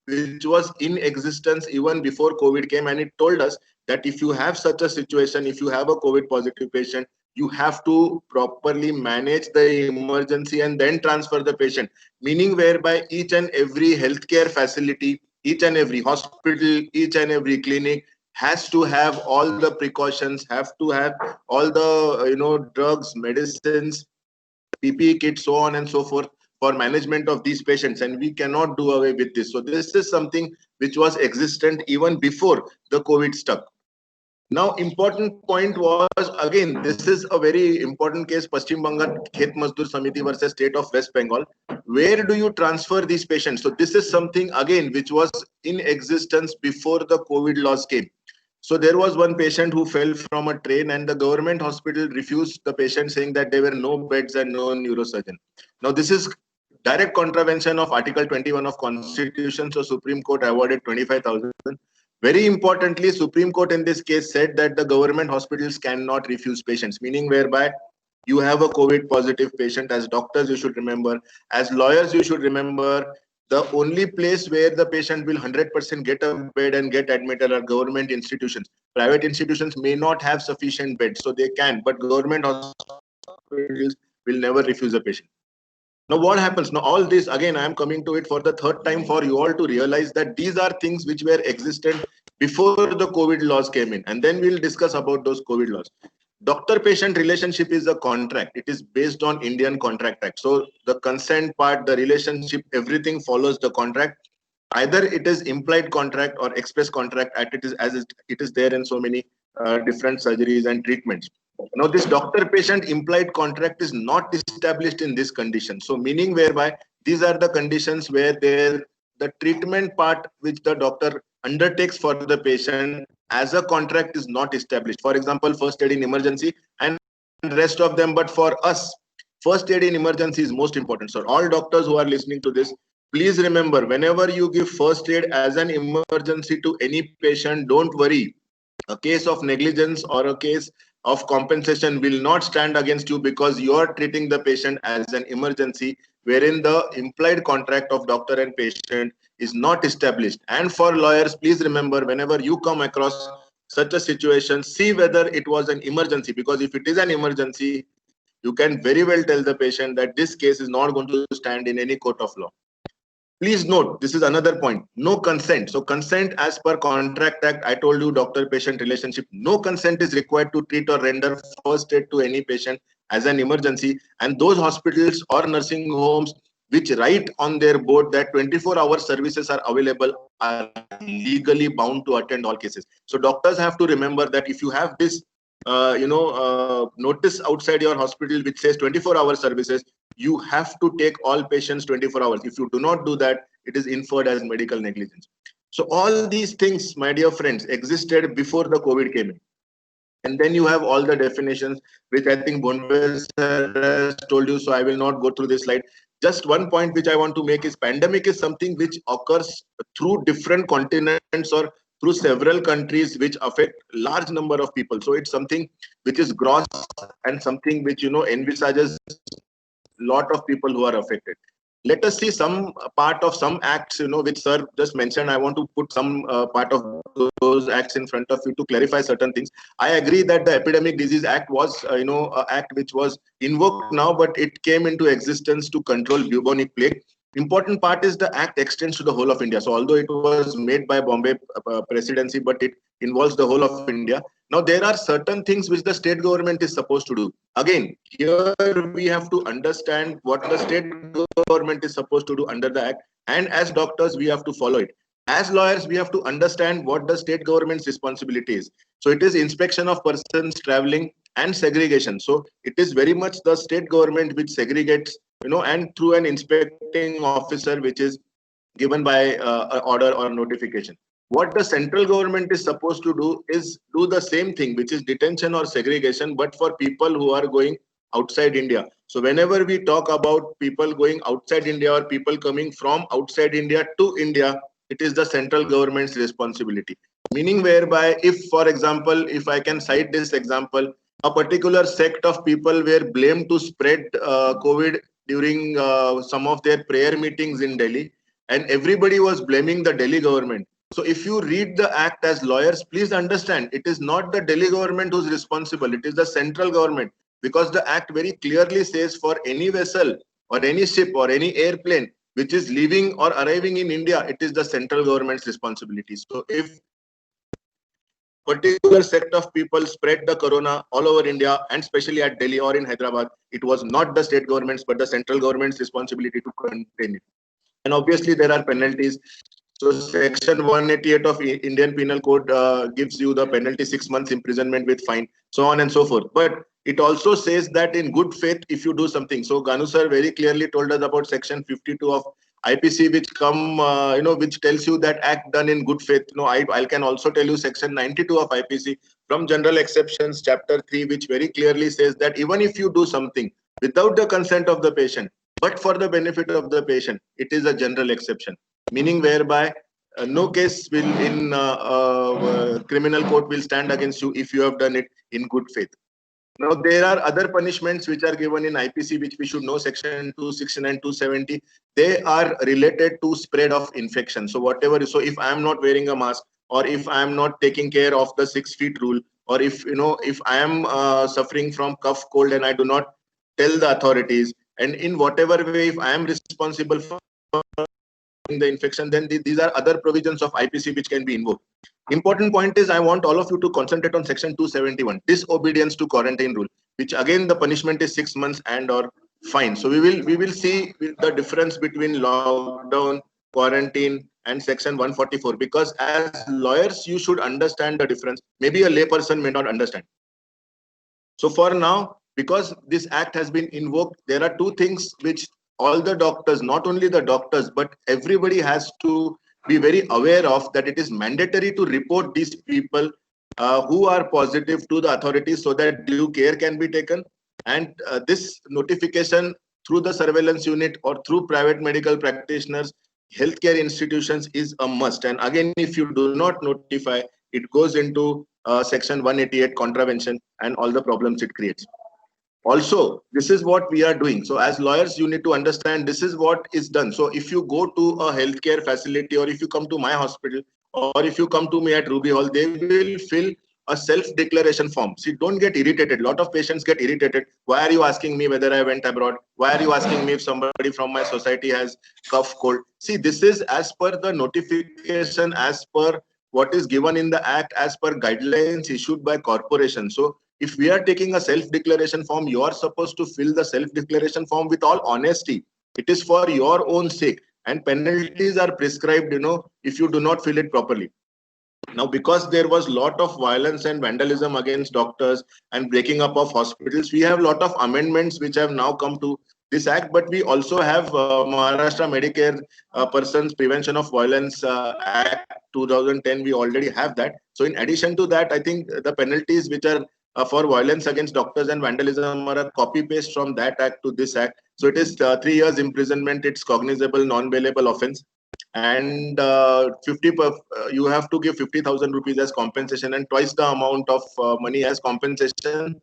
which was in existence even before COVID came, and it told us that if you have such a situation, if you have a COVID positive patient, you have to properly manage the emergency and then transfer the patient, meaning whereby each and every healthcare facility, each and every hospital, each and every clinic has to have all the precautions, have to have all the drugs, medicines, PPE kits, so on and so forth, for management of these patients, and we cannot do away with this. So this is something which was existent even before the COVID stuck. Now, important point was, again, this is a very important case, Paschim Bangal Khet Mazdoor Samiti versus State of West Bengal. Where do you transfer these patients? So this is something, again, which was in existence before the COVID laws came. So there was one patient who fell from a train, and the government hospital refused the patient, saying that there were no beds and no neurosurgeon. Now this is direct contravention of Article 21 of Constitution. So Supreme Court awarded 25,000. Very importantly, Supreme Court in this case said that the government hospitals cannot refuse patients, meaning whereby you have a COVID positive patient, as doctors you should remember, as lawyers you should remember, the only place where the patient will 100% get a bed and get admitted are government institutions. Private institutions may not have sufficient beds, so they can, but government hospitals will never refuse a patient. Now what happens? Now all this, again, I am coming to it for the third time for you all to realize that these are things which were existent before the COVID laws came in, and then we'll discuss about those COVID laws. Doctor-patient relationship is a contract. It is based on Indian Contract Act. So the consent part, the relationship, everything follows the contract. Either it is implied contract or express contract, as it is there in so many different surgeries and treatments. Now, this doctor-patient implied contract is not established in this condition. So, meaning whereby these are the conditions where the treatment part which the doctor undertakes for the patient as a contract is not established. For example, first aid in emergency and rest of them. But for us, first aid in emergency is most important. So, all doctors who are listening to this, please remember, whenever you give first aid as an emergency to any patient, don't worry. A case of negligence or a case of compensation will not stand against you, because you are treating the patient as an emergency, wherein the implied contract of doctor and patient is not established. And for lawyers, please remember, whenever you come across such a situation, see whether it was an emergency, because if it is an emergency, you can very well tell the patient that this case is not going to stand in any court of law. Please note, this is another point, no consent. So consent as per Contract Act, I told you, doctor-patient relationship, no consent is required to treat or render first aid to any patient as an emergency. And those hospitals or nursing homes which write on their board that 24-hour services are available are legally bound to attend all cases. So doctors have to remember that if you have this notice outside your hospital which says 24-hour services, you have to take all patients 24 hours. If you do not do that, it is inferred as medical negligence. So all these things, my dear friends, existed before the COVID came in. And then you have all the definitions, which I think Bonwe has told you, so I will not go through this slide. Just one point which I want to make is pandemic is something which occurs through different continents or through several countries, which affect large number of people. So it's something which is gross and something which, envisages lot of people who are affected. Let us see some part of some acts, which sir just mentioned. I want to put some part of those acts in front of you to clarify certain things. I agree that the Epidemic Disease Act was, an act which was invoked now, but it came into existence to control bubonic plague. Important part is the act extends to the whole of India. So although it was made by Bombay presidency, but it involves the whole of India. Now, there are certain things which the state government is supposed to do. Again, here we have to understand what the state government is supposed to do under the act. And as doctors, we have to follow it. As lawyers, we have to understand what the state government's responsibility is. So it is inspection of persons traveling and segregation. So it is very much the state government which segregates, and through an inspecting officer, which is given by an order or notification. What the central government is supposed to do is do the same thing, which is detention or segregation, but for people who are going outside India. So whenever we talk about people going outside India or people coming from outside India to India, it is the central government's responsibility. Meaning whereby, if, for example, if I can cite this example, a particular sect of people were blamed to spread COVID during some of their prayer meetings in Delhi, and everybody was blaming the Delhi government. So if you read the act as lawyers, please understand, it is not the Delhi government who's responsible, it is the central government, because the act very clearly says for any vessel or any ship or any airplane which is leaving or arriving in India, it is the central government's responsibility. So if particular sect of people spread the corona all over India and especially at Delhi or in Hyderabad, it was not the state government's but the central government's responsibility to contain it. And obviously there are penalties. So section 188 of Indian Penal Code gives you the penalty 6 months imprisonment with fine, so on and so forth. But it also says that in good faith, if you do something. So Ganu sir very clearly told us about section 52 of IPC, which which tells you that act done in good faith. I can also tell you section 92 of IPC from general exceptions, chapter 3, which very clearly says that even if you do something without the consent of the patient, but for the benefit of the patient, it is a general exception. Meaning whereby no case will in criminal court will stand against you if you have done it in good faith. Now, there are other punishments which are given in IPC, which we should know, section 269, 270. They are related to spread of infection. So whatever, so if I am not wearing a mask, or if I am not taking care of the 6 feet rule, or if I am suffering from cough, cold, and I do not tell the authorities, and in whatever way, if I am responsible for the infection, then these are other provisions of IPC which can be invoked. Important point is I want all of you to concentrate on section 271, disobedience to quarantine rule, which again the punishment is 6 months and or fine. So we will see the difference between lockdown, quarantine and section 144, because as lawyers you should understand the difference. Maybe a layperson may not understand. So for now, because this act has been invoked, there are two things which all the doctors, not only the doctors, but everybody has to be very aware of, that it is mandatory to report these people who are positive to the authorities so that due care can be taken. And this notification through the surveillance unit or through private medical practitioners, healthcare institutions is a must. And again, if you do not notify, it goes into section 188 contravention and all the problems it creates. Also, this is what we are doing. So as lawyers, you need to understand this is what is done. So if you go to a healthcare facility, or if you come to my hospital, or if you come to me at Ruby Hall, they will fill a self-declaration form. See, don't get irritated. A lot of patients get irritated. Why are you asking me whether I went abroad? Why are you asking me if somebody from my society has cough, cold? See, this is as per the notification, as per what is given in the act, as per guidelines issued by corporation. So if we are taking a self-declaration form, you are supposed to fill the self-declaration form with all honesty. It is for your own sake, and penalties are prescribed, if you do not fill it properly. Now, because there was a lot of violence and vandalism against doctors and breaking up of hospitals, we have a lot of amendments which have now come to this act, but we also have Maharashtra Medicare Persons Prevention of Violence Act 2010. We already have that. So in addition to that, I think the penalties which are for violence against doctors and vandalism are a copy paste from that act to this act. So it is 3 years imprisonment. It's cognizable non-bailable offense. And you have to give 50,000 rupees as compensation, and twice the amount of money as compensation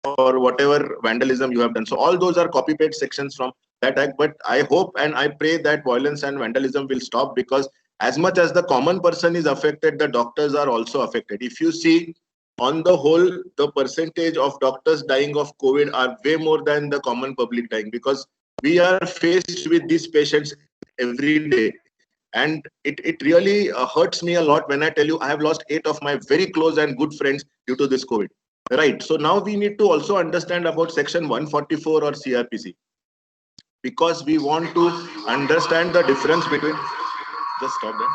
for whatever vandalism you have done. So all those are copy paste sections from that act. But I hope and I pray that violence and vandalism will stop, because as much as the common person is affected, the doctors are also affected. If you see, on the whole, the percentage of doctors dying of COVID are way more than the common public dying, because we are faced with these patients every day. And it really hurts me a lot when I tell you I have lost 8 of my very close and good friends due to this COVID. Right. So now we need to also understand about Section 144 or CRPC, because we want to understand the difference between. Just stop there.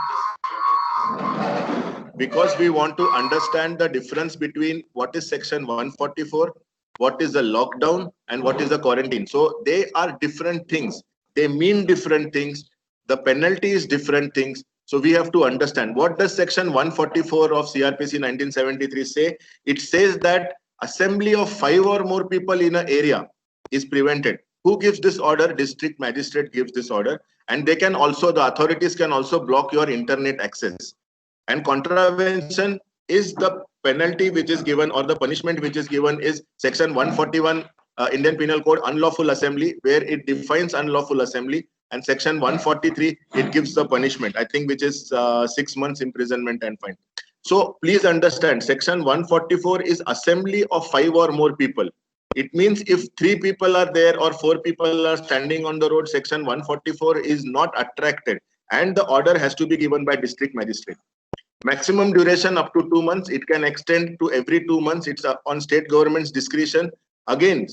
Because we want to understand the difference between what is Section 144, what is the lockdown, and what is the quarantine. So they are different things. They mean different things. The penalty is different things. So we have to understand, what does Section 144 of CRPC 1973 say? It says that assembly of 5 or more people in an area is prevented. Who gives this order? District magistrate gives this order. And they can also, the authorities can also block your internet access. And contravention is the penalty which is given, or the punishment which is given is Section 141 Indian Penal Code, unlawful assembly, where it defines unlawful assembly. And Section 143, it gives the punishment, I think, which is 6 months imprisonment and fine. So please understand, Section 144 is assembly of 5 or more people. It means if 3 people are there or 4 people are standing on the road, Section 144 is not attracted, and the order has to be given by district magistrate. Maximum duration up to 2 months. It can extend to every 2 months. It's on state government's discretion. Again,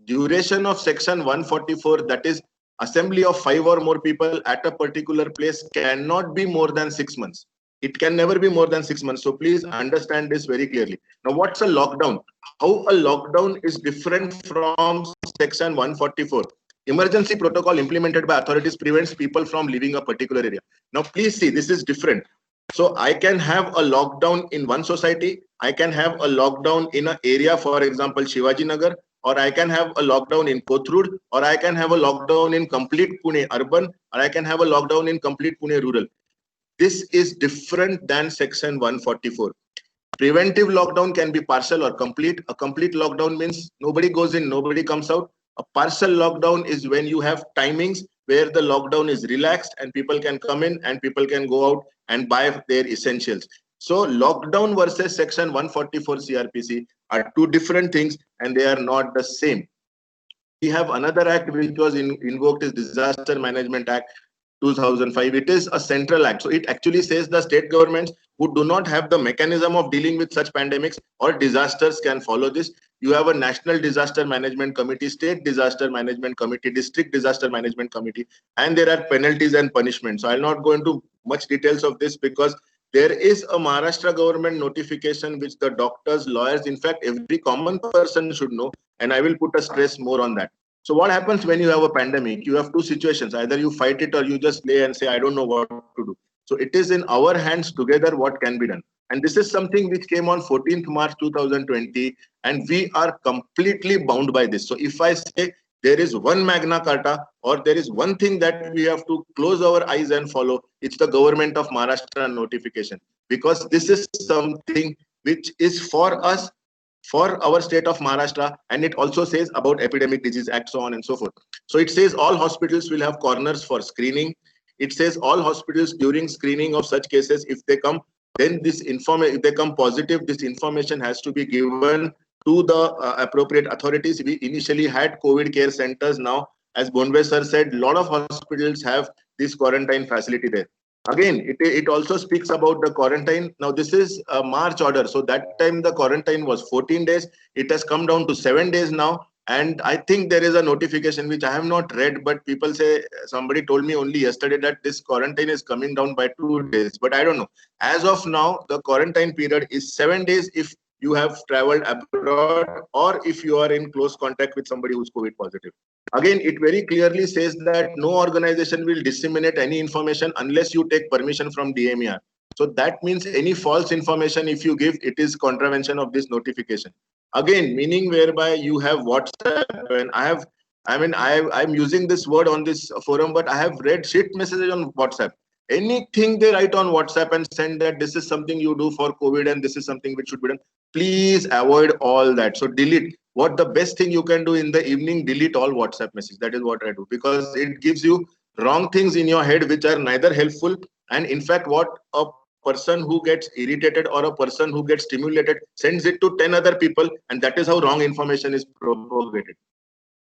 duration of Section 144, that is assembly of 5 or more people at a particular place, cannot be more than 6 months. It can never be more than 6 months. So please understand this very clearly. Now, what's a lockdown? How a lockdown is different from Section 144. Emergency protocol implemented by authorities prevents people from leaving a particular area. Now, please see, this is different. So I can have a lockdown in one society. I can have a lockdown in an area, for example, Shivaji Nagar, or I can have a lockdown in Kothurud, or I can have a lockdown in complete Pune urban, or I can have a lockdown in complete Pune rural. This is different than Section 144. Preventive lockdown can be partial or complete. A complete lockdown means nobody goes in, nobody comes out. A partial lockdown is when you have timings where the lockdown is relaxed and people can come in and people can go out and buy their essentials. So lockdown versus Section 144 CRPC are two different things, and they are not the same. We have another act which was invoked as Disaster Management Act 2005. It is a central act. So it actually says the state governments who do not have the mechanism of dealing with such pandemics or disasters can follow this. You have a National Disaster Management Committee, State Disaster Management Committee, District Disaster Management Committee, and there are penalties and punishments. So I'll not go into much details of this because there is a Maharashtra government notification which the doctors, lawyers, in fact, every common person should know, and I will put a stress more on that. So what happens when you have a pandemic? You have two situations. Either you fight it or you just lay and say, I don't know what to do. So it is in our hands together what can be done. And this is something which came on 14th March 2020, and we are completely bound by this. So if I say there is one Magna Carta or there is one thing that we have to close our eyes and follow, it's the government of Maharashtra notification, because this is something which is for us, for our state of Maharashtra, and it also says about Epidemic Disease Act, so on and so forth. So it says all hospitals will have corners for screening. It says all hospitals during screening of such cases, if they come, then this if they come positive, this information has to be given to the appropriate authorities. We initially had COVID care centers. Now, as Bonve sir said, a lot of hospitals have this quarantine facility there. Again, it also speaks about the quarantine. Now, this is a March order. So that time the quarantine was 14 days. It has come down to 7 days now. And I think there is a notification which I have not read, but people say, somebody told me only yesterday that this quarantine is coming down by 2 days. But I don't know. As of now, the quarantine period is 7 days if you have traveled abroad or if you are in close contact with somebody who's COVID positive. Again, it very clearly says that no organization will disseminate any information unless you take permission from DMER. So that means any false information, if you give, it is contravention of this notification. Again, meaning whereby you have WhatsApp, and I'm using this word on this forum, but I have read shit messages on WhatsApp. Anything they write on WhatsApp and send that this is something you do for COVID and this is something which should be done, please avoid all that. So delete. What the best thing you can do in the evening, delete all WhatsApp messages. That is what I do, because it gives you wrong things in your head which are neither helpful, and in fact what a person who gets irritated or a person who gets stimulated sends it to 10 other people, and that is how wrong information is propagated.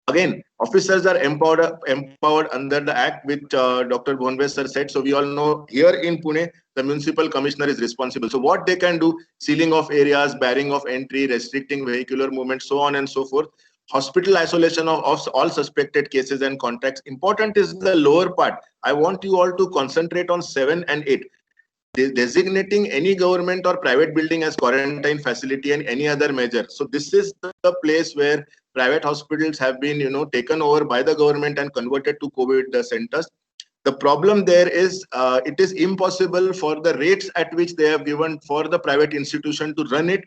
Again, officers are empowered under the act, which Dr. Bonve sir said. So we all know here in Pune, the municipal commissioner is responsible. So what they can do, sealing of areas, barring of entry, restricting vehicular movement, so on and so forth. Hospital isolation of all suspected cases and contacts. Important is the lower part. I want you all to concentrate on 7 and 8. Designating any government or private building as quarantine facility and any other measure. So this is the place where private hospitals have been, taken over by the government and converted to COVID centers. The problem there is it is impossible for the rates at which they have given for the private institution to run it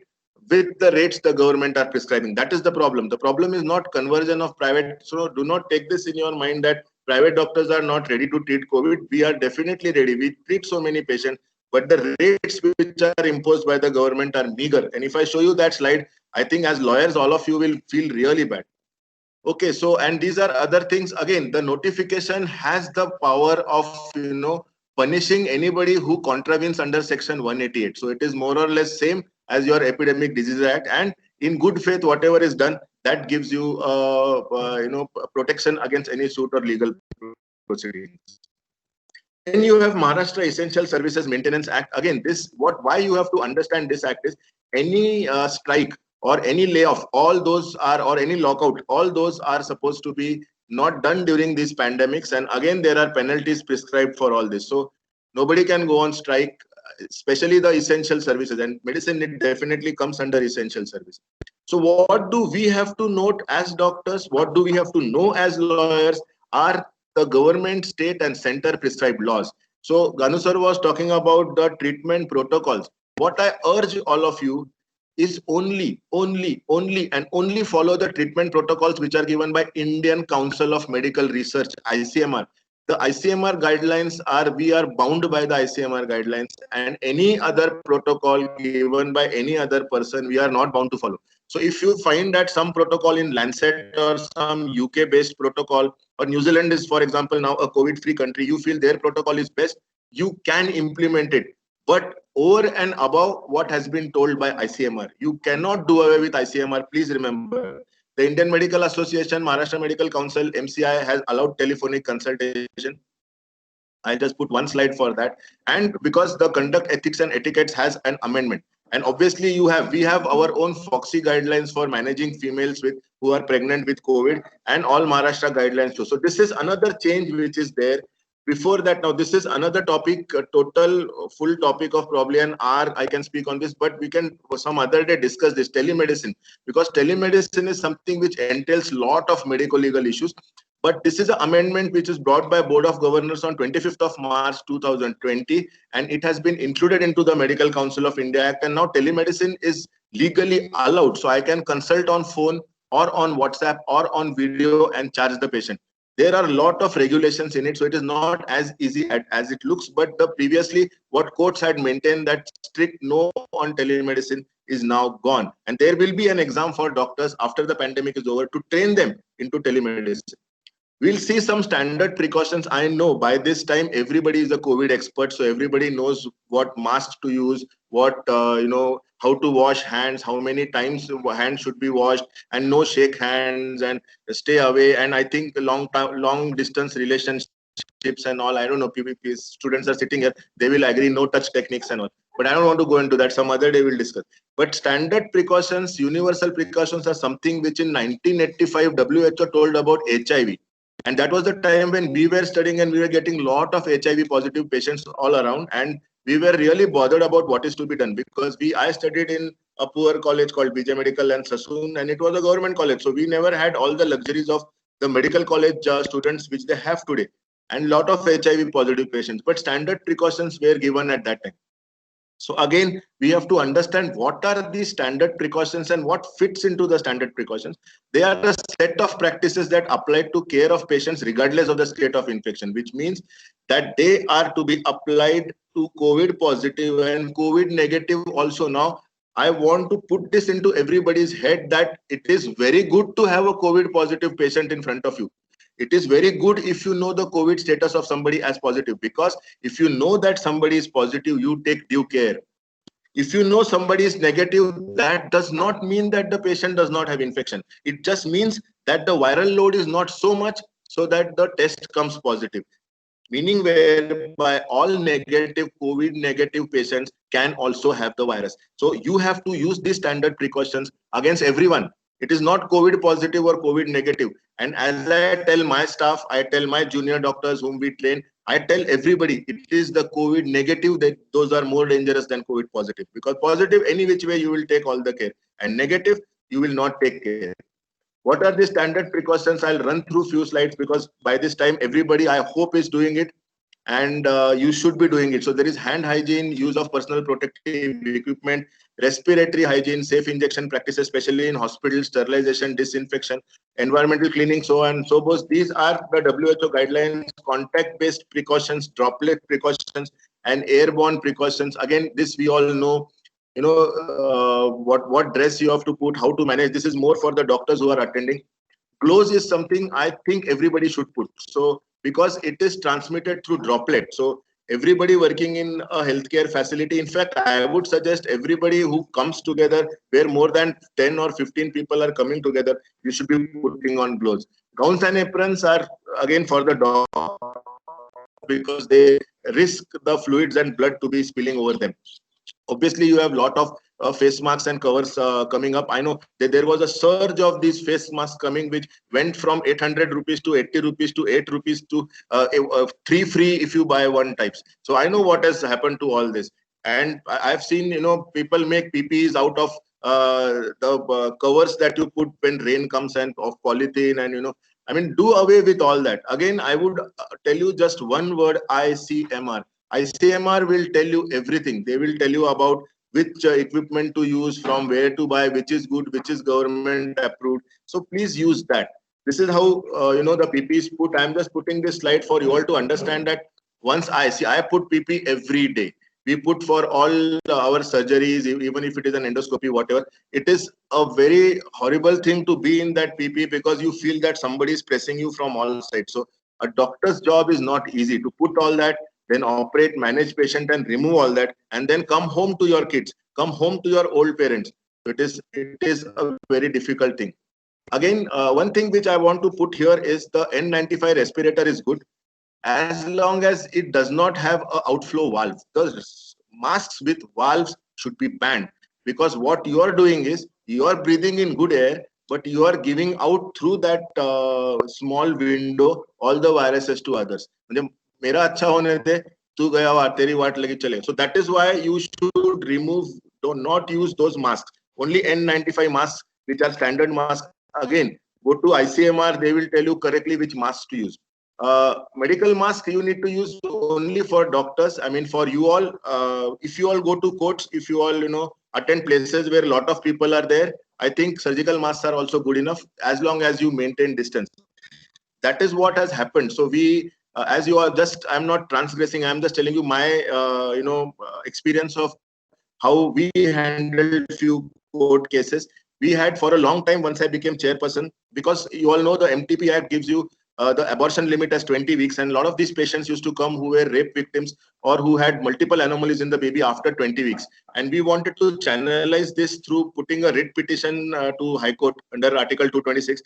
with the rates the government are prescribing. That is the problem. The problem is not conversion of private. So do not take this in your mind that private doctors are not ready to treat COVID. We are definitely ready. We treat so many patients, but the rates which are imposed by the government are meager. And if I show you that slide, I think as lawyers, all of you will feel really bad. Okay, so, and these are other things. Again, the notification has the power of, punishing anybody who contravenes under Section 188. So it is more or less same as your Epidemic Disease Act. And in good faith, whatever is done, that gives you, protection against any suit or legal proceedings. Then you have Maharashtra Essential Services Maintenance Act. Again, why you have to understand this act is any strike or any layoff, all those are, or any lockout, all those are supposed to be not done during these pandemics. And again, there are penalties prescribed for all this. So nobody can go on strike, especially the essential services, and medicine, it definitely comes under essential service. So what do we have to note as doctors? What do we have to know as lawyers are the government, state and center prescribed laws. So Ganu sir was talking about the treatment protocols. What I urge all of you is only follow the treatment protocols which are given by Indian Council of Medical Research, ICMR. The ICMR guidelines we are bound by the ICMR guidelines, and any other protocol given by any other person, we are not bound to follow. So if you find that some protocol in Lancet or some UK based protocol, or New Zealand is, for example, now a COVID-free country, you feel their protocol is best, you can implement it. But over and above what has been told by ICMR, you cannot do away with ICMR. Please remember, the Indian Medical Association, Maharashtra Medical Council, MCI has allowed telephonic consultation. I'll just put one slide for that. And because the Conduct, Ethics and Etiquettes has an amendment. And obviously we have our own FOXI guidelines for managing females who are pregnant with COVID, and all Maharashtra guidelines too. So this is another change which is there. Before that, now this is another topic, full topic of probably an hour. I can speak on this, but we can some other day discuss this, telemedicine, because telemedicine is something which entails a lot of medical legal issues. But this is an amendment which is brought by Board of Governors on 25th of March 2020, and it has been included into the Medical Council of India Act. And now telemedicine is legally allowed. So I can consult on phone or on WhatsApp or on video and charge the patient. There are a lot of regulations in it, so it is not as easy as it looks. But the previously what courts had maintained, that strict no on telemedicine, is now gone, and there will be an exam for doctors after the pandemic is over to train them into telemedicine. We'll see some standard precautions. I know by this time everybody is a COVID expert, so everybody knows what mask to use, what how to wash hands, how many times hands should be washed, and no shake hands and stay away. And I think long distance relationships and all. I don't know. PPP students are sitting here; they will agree. No touch techniques and all. But I don't want to go into that. Some other day we'll discuss. But standard precautions, universal precautions, are something which in 1985 WHO told about HIV. And that was the time when we were studying and we were getting a lot of HIV positive patients all around. And we were really bothered about what is to be done, because I studied in a poor college called BJ Medical and Sassoon, and it was a government college. So we never had all the luxuries of the medical college students which they have today, and a lot of HIV positive patients. But standard precautions were given at that time. So again, we have to understand what are the standard precautions and what fits into the standard precautions. They are a set of practices that apply to care of patients regardless of the state of infection, which means that they are to be applied to COVID positive and COVID negative also. Now, I want to put this into everybody's head that it is very good to have a COVID positive patient in front of you. It is very good if you know the COVID status of somebody as positive, because if you know that somebody is positive, you take due care. If you know somebody is negative, that does not mean that the patient does not have infection. It just means that the viral load is not so much so that the test comes positive. Meaning whereby all negative COVID negative patients can also have the virus. So you have to use these standard precautions against everyone. It is not COVID positive or COVID negative. And as I tell my staff, I tell my junior doctors whom we train, I tell everybody, it is the COVID negative that those are more dangerous than COVID positive. Because positive, any which way you will take all the care, and negative, you will not take care. What are the standard precautions? I'll run through few slides, because by this time everybody, I hope, is doing it, and you should be doing it. So there is hand hygiene, use of personal protective equipment, respiratory hygiene, safe injection practices, especially in hospitals, sterilization, disinfection, environmental cleaning, so on and so forth. These are the WHO guidelines, contact-based precautions, droplet precautions, and airborne precautions. Again, this we all know. What dress you have to put, how to manage. This is more for the doctors who are attending. Gloves is something I think everybody should put. So because it is transmitted through droplet. So everybody working in a healthcare facility, in fact, I would suggest everybody who comes together, where more than 10 or 15 people are coming together, you should be putting on gloves. Gowns and aprons are again for the doctors, because they risk the fluids and blood to be spilling over them. Obviously, you have a lot of face masks and covers coming up. I know that there was a surge of these face masks coming, which went from 800 rupees to 80 rupees to 8 rupees to 3 free if you buy one types. So I know what has happened to all this. And I've seen, people make PPEs out of the covers that you put when rain comes, and of polythene, and, do away with all that. Again, I would tell you just one word: ICMR. ICMR will tell you everything. They will tell you about which equipment to use, from where to buy, which is good, which is government approved. So please use that. This is how, the PP is put. I'm just putting this slide for you all to understand that once I put PP every day. We put for all our surgeries, even if it is an endoscopy, whatever. It is a very horrible thing to be in that PP, because you feel that somebody is pressing you from all sides. So a doctor's job is not easy to put all that, then operate, manage patient, and remove all that, and then come home to your kids, come home to your old parents. So it is a very difficult thing. Again, one thing which I want to put here is the N95 respirator is good, as long as it does not have an outflow valve. Those masks with valves should be banned, because what you are doing is you are breathing in good air, but you are giving out through that small window all the viruses to others. मेरा अच्छा होने दे, तू गया वाट, तेरी वाट लगी चले. So that is why you should remove, do not use those masks. Only N95 masks, which are standard masks. Again, go to ICMR, they will tell you correctly which masks to use. Medical mask you need to use only for doctors. I mean, for you all, if you all go to courts, if you all, attend places where a lot of people are there, I think surgical masks are also good enough, as long as you maintain distance. That is what has happened. So we, as you are just, I'm not transgressing, I'm just telling you my, experience of how we handled few court cases. We had for a long time, once I became chairperson, because you all know the MTP Act gives you the abortion limit as 20 weeks. And a lot of these patients used to come who were rape victims or who had multiple anomalies in the baby after 20 weeks. And we wanted to channelize this through putting a writ petition to High Court under Article 226.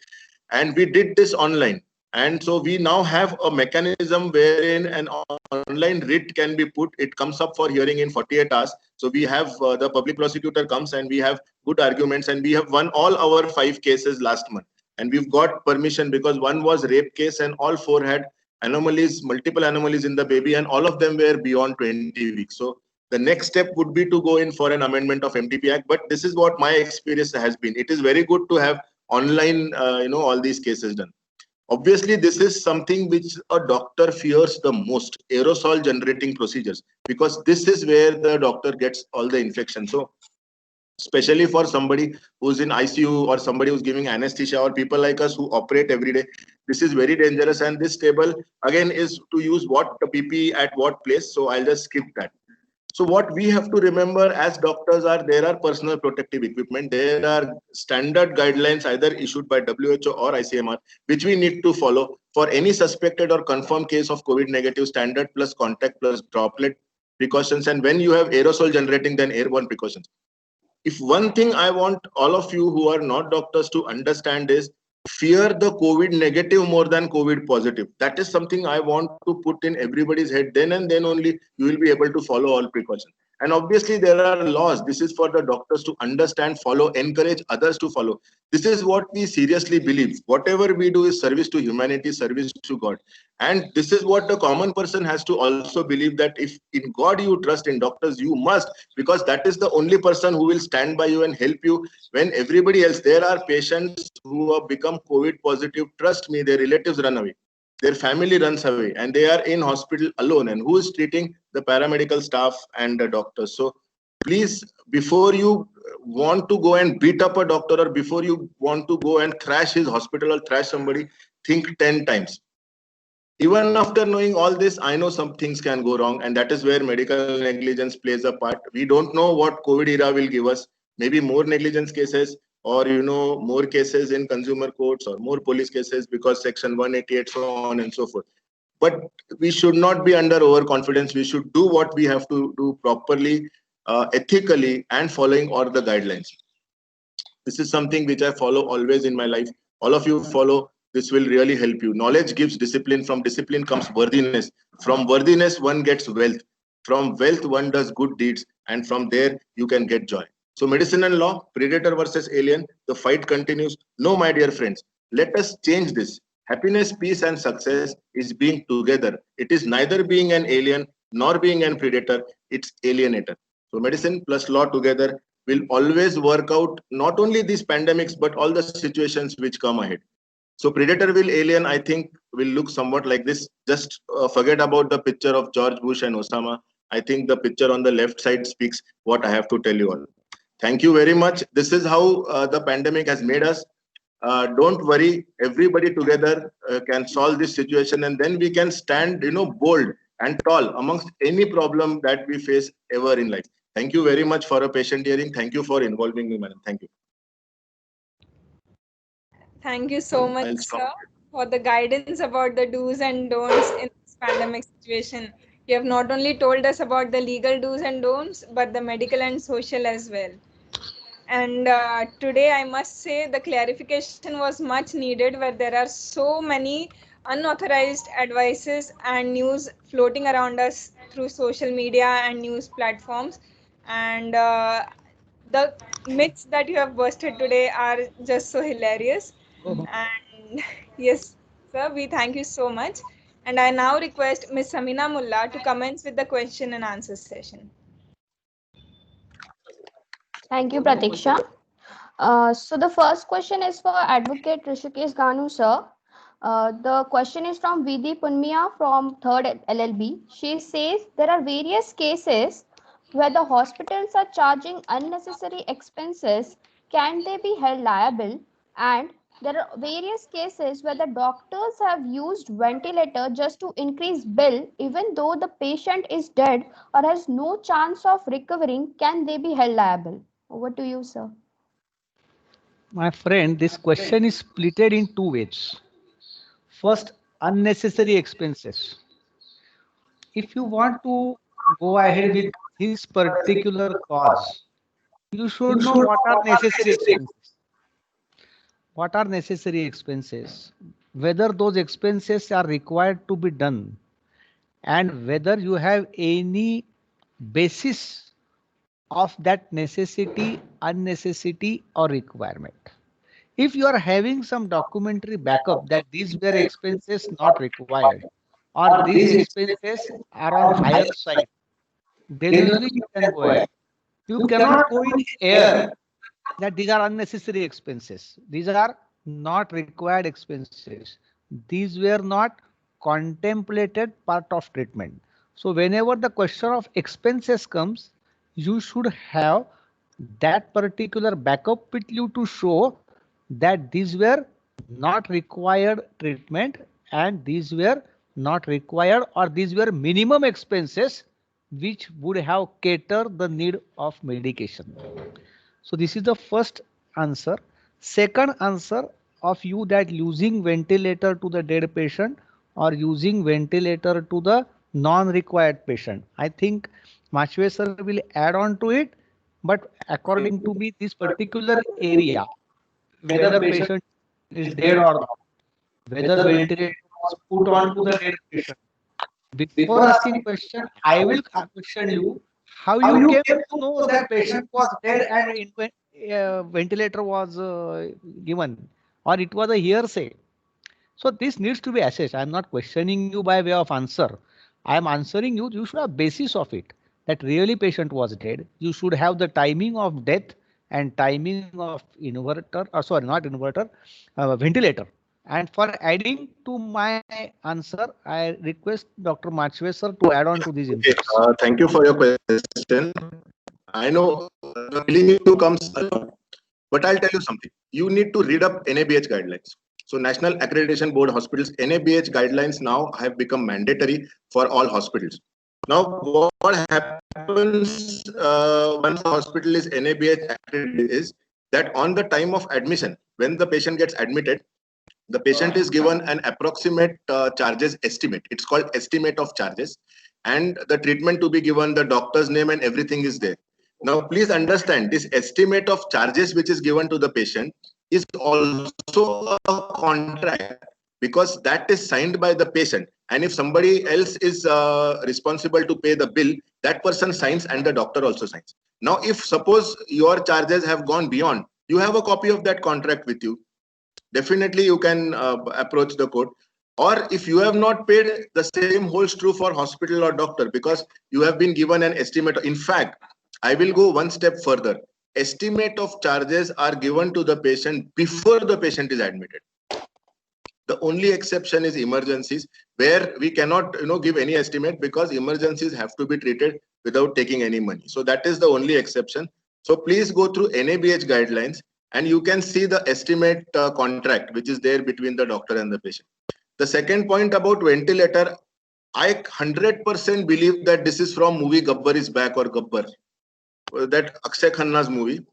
And we did this online. And so we now have a mechanism wherein an online writ can be put. It comes up for hearing in 48 hours. So we have the public prosecutor comes and we have good arguments, and we have won all our 5 cases last month. And we've got permission because one was rape case and all 4 had anomalies, multiple anomalies in the baby, and all of them were beyond 20 weeks. So the next step would be to go in for an amendment of MTP Act. But this is what my experience has been. It is very good to have online, all these cases done. Obviously, this is something which a doctor fears the most, aerosol generating procedures, because this is where the doctor gets all the infection. So especially for somebody who's in ICU or somebody who's giving anesthesia or people like us who operate every day, this is very dangerous. And this table again is to use what the PPE at what place. So I'll just skip that. So what we have to remember as doctors are, there are personal protective equipment. There are standard guidelines either issued by WHO or ICMR, which we need to follow for any suspected or confirmed case of COVID negative, standard plus contact plus droplet precautions. And when you have aerosol generating, then airborne precautions. If one thing I want all of you who are not doctors to understand is, fear the COVID negative more than COVID positive. That is something I want to put in everybody's head. Then and then only you will be able to follow all precautions. And obviously there are laws. This is for the doctors to understand, follow, encourage others to follow. This is what we seriously believe. Whatever we do is service to humanity, service to God. And this is what the common person has to also believe, that if in God you trust, in doctors you must, because that is the only person who will stand by you and help you when everybody else. There are patients who have become COVID positive. Trust me, their relatives run away. Their family runs away and they are in hospital alone. And who is treating? The paramedical staff and the doctors. So please, before you want to go and beat up a doctor, or before you want to go and thrash his hospital or thrash somebody, think 10 times. Even after knowing all this, I know some things can go wrong, and that is where medical negligence plays a part. We don't know what COVID era will give us. Maybe more negligence cases, or more cases in consumer courts, or more police cases because Section 188, so on and so forth. But we should not be under overconfidence. We should do what we have to do properly, ethically, and following all the guidelines. This is something which I follow always in my life. All of you follow. This will really help you. Knowledge gives discipline. From discipline comes worthiness. From worthiness, one gets wealth. From wealth, one does good deeds. And from there, you can get joy. So medicine and law, predator versus alien, the fight continues. No, my dear friends, let us change this. Happiness, peace, and success is being together. It is neither being an alien nor being an predator. It's alienator. So medicine plus law together will always work out not only these pandemics, but all the situations which come ahead. So predator will alien, I think, will look somewhat like this. Just forget about the picture of George Bush and Osama. I think the picture on the left side speaks what I have to tell you all. Thank you very much. This is how the pandemic has made us. Don't worry, everybody together can solve this situation, and then we can stand, bold and tall amongst any problem that we face ever in life. Thank you very much for a patient hearing. Thank you for involving me, madam. Thank you. Thank you so much, sir, for the guidance about the do's and don'ts in this pandemic situation. You have not only told us about the legal do's and don'ts, but the medical and social as well. And today, I must say the clarification was much needed, where there are so many unauthorized advices and news floating around us through social media and news platforms. And the myths that you have busted today are just so hilarious. And yes, sir, we thank you so much. And I now request Ms. Samina Mullah to commence with the question and answer session. Thank you, Pratiksha. So the first question is for Advocate Rishikesh Ganu, sir. The question is from Vidhi Punmiya from 3rd LLB. She says there are various cases where the hospitals are charging unnecessary expenses. Can they be held liable? And There are various cases where the doctors have used ventilator just to increase bill, even though the patient is dead or has no chance of recovering. Can they be held liable? Over to you, sir. My friend, this question is splitted in two ways. First, unnecessary expenses. If you want to go ahead with this particular cause, you should know what are necessary expenses. What are necessary expenses? Whether those expenses are required to be done, and whether you have any basis of that necessity, unnecessity, or requirement. If you are having some documentary backup that these were expenses not required, or these expenses are on higher side, then only you can go ahead. You cannot go in air that these are unnecessary expenses. These are not required expenses. These were not contemplated part of treatment. So whenever the question of expenses comes, you should have that particular backup with you to show that these were not required treatment and these were not required, or these were minimum expenses which would have catered the need of medication. So this is the first answer. Second answer of you, that using ventilator to the dead patient or using ventilator to the non-required patient. I think Machwe sir will add on to it, but according to me, this particular area, whether patient is dead or not, whether ventilator was put on to the dead patient. Before asking question, I will question you how you came to know that patient was dead and ventilator was given, or it was a hearsay. So this needs to be assessed. I am not questioning you by way of answer. I am answering you. You should have basis of it that really patient was dead. You should have the timing of death and timing of inverter, or sorry, not inverter, ventilator. And for adding to my answer, I request Dr. Machwe sir to add on to these inputs. Thank you for your question. I know the feeling issue comes a lot, but I'll tell you something. You need to read up NABH guidelines. So National Accreditation Board Hospitals, NABH guidelines now have become mandatory for all hospitals. Now, what happens once the hospital is NABH accredited is that on the time of admission, when the patient gets admitted, the patient is given an approximate charges estimate. It's called estimate of charges, and the treatment to be given, the doctor's name and everything is there. Now, please understand, this estimate of charges which is given to the patient is also a contract, because that is signed by the patient. And if somebody else is responsible to pay the bill, that person signs and the doctor also signs. Now, if suppose your charges have gone beyond, you have a copy of that contract with you. Definitely you can approach the court. Or if you have not paid, the same holds true for hospital or doctor, because you have been given an estimate. In fact, I will go one step further. Estimate of charges are given to the patient before the patient is admitted. The only exception is emergencies, where we cannot give any estimate, because emergencies have to be treated without taking any money. So that is the only exception. So please go through NABH guidelines and you can see the estimate contract which is there between the doctor and the patient. The second point about ventilator, I 100% believe that this is from movie Gabbar is Back, or Gabbar, that Akshay Khanna's movie.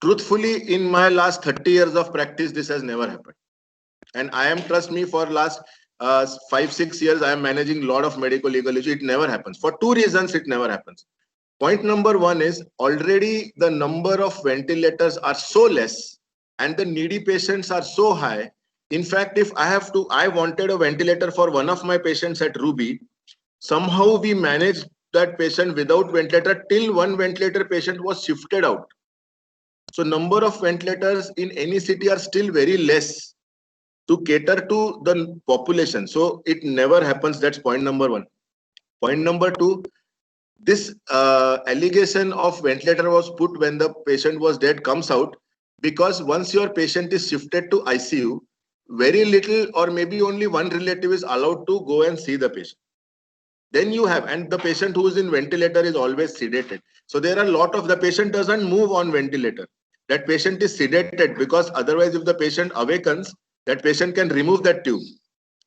Truthfully, in my last 30 years of practice, this has never happened. And I am, trust me, for last 5-6 years, I am managing a lot of medical legal issues. It never happens. For two reasons, it never happens. Point number one is, already the number of ventilators are so less and the needy patients are so high. In fact, if I wanted a ventilator for one of my patients at Ruby, somehow we managed that patient without ventilator till one ventilator patient was shifted out. So number of ventilators in any city are still very less to cater to the population. So it never happens. That's point number one. Point number two, this allegation of ventilator was put when the patient was dead comes out because once your patient is shifted to ICU, very little or maybe only one relative is allowed to go and see the patient. Then you have, and the patient who is in ventilator is always sedated. So there are a lot of, the patient doesn't move on ventilator. that patient is sedated, because otherwise if the patient awakens, that patient can remove that tube,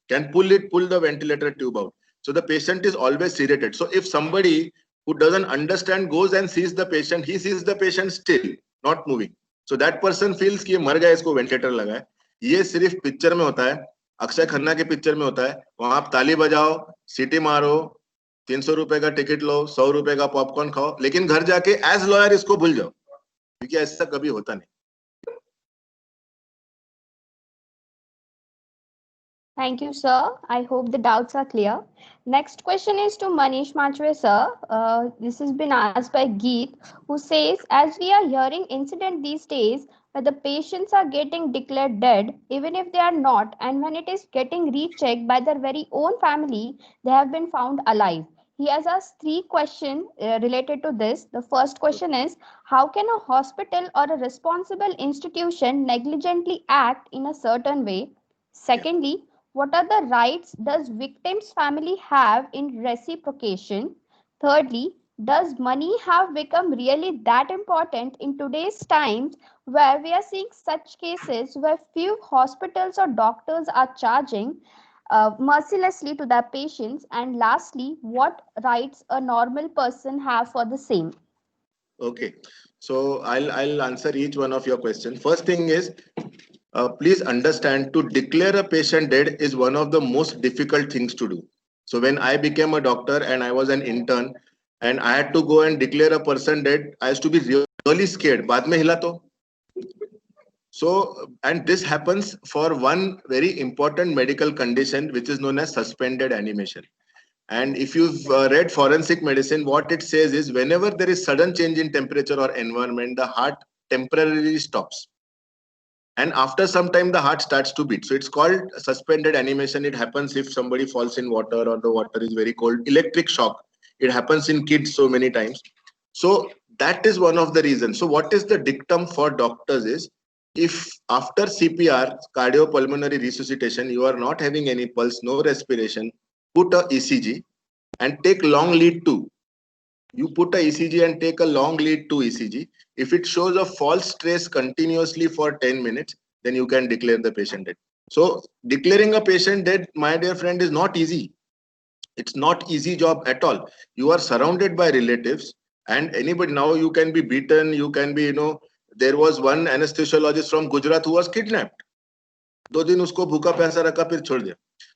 can pull the ventilator tube out. So the patient is always sedated. So if somebody who doesn't understand goes and sees the patient, he sees the patient still, not moving. So that person feels कि मर गया, इसको ventilator लगा है. ये सिर्फ picture में होता है, अक्षय खन्ना के पिक्चर में होता है. वहां आप ताली बजाओ, सीटी मारो, 300 रुपए का टिकट लो, 100 रुपए का पॉपकॉर्न खाओ, लेकिन घर जाके एज लॉयर इसको भूल जाओ, क्योंकि ऐसा कभी होता नहीं. Thank you, sir. I hope the doubts are clear. Next question is to Manish Machwe, sir. This has been asked by Geet, who says, as we are hearing incident these days where the patients are getting declared dead, even if they are not, and when it is getting rechecked by their very own family, they have been found alive. He has asked 3 questions related to this. The first question is, how can a hospital or a responsible institution negligently act in a certain way? Secondly, what are the rights does victim's family have in reciprocation? Thirdly, does money have become really that important in today's times where we are seeing such cases where few hospitals or doctors are charging mercilessly to their patients? And lastly, what rights a normal person have for the same? Okay, so I'll answer each one of your questions. First thing is, please understand, to declare a patient dead is one of the most difficult things to do. So when I became a doctor and I was an intern and I had to go and declare a person dead, I used to be really scared. Baad mein hila to. So, and this happens for one very important medical condition, which is known as suspended animation. And if you've read forensic medicine, what it says is whenever there is sudden change in temperature or environment, the heart temporarily stops. And after some time, the heart starts to beat. So it's called suspended animation. It happens if somebody falls in water or the water is very cold. Electric shock. It happens in kids so many times. So that is one of the reasons. So what is the dictum for doctors is, if after CPR, cardiopulmonary resuscitation, you are not having any pulse, no respiration, put a ECG and take long lead 2. You put a ECG and take a long lead 2 ECG. If it shows a false trace continuously for 10 minutes, then you can declare the patient dead. So declaring a patient dead, my dear friend, is not easy. It's not easy job at all. You are surrounded by relatives and anybody. Now you can be beaten, you can be, there was one anesthesiologist from Gujarat who was kidnapped. 2 दिन उसको भूखा प्यासा रखा फिर छोड़ दिया.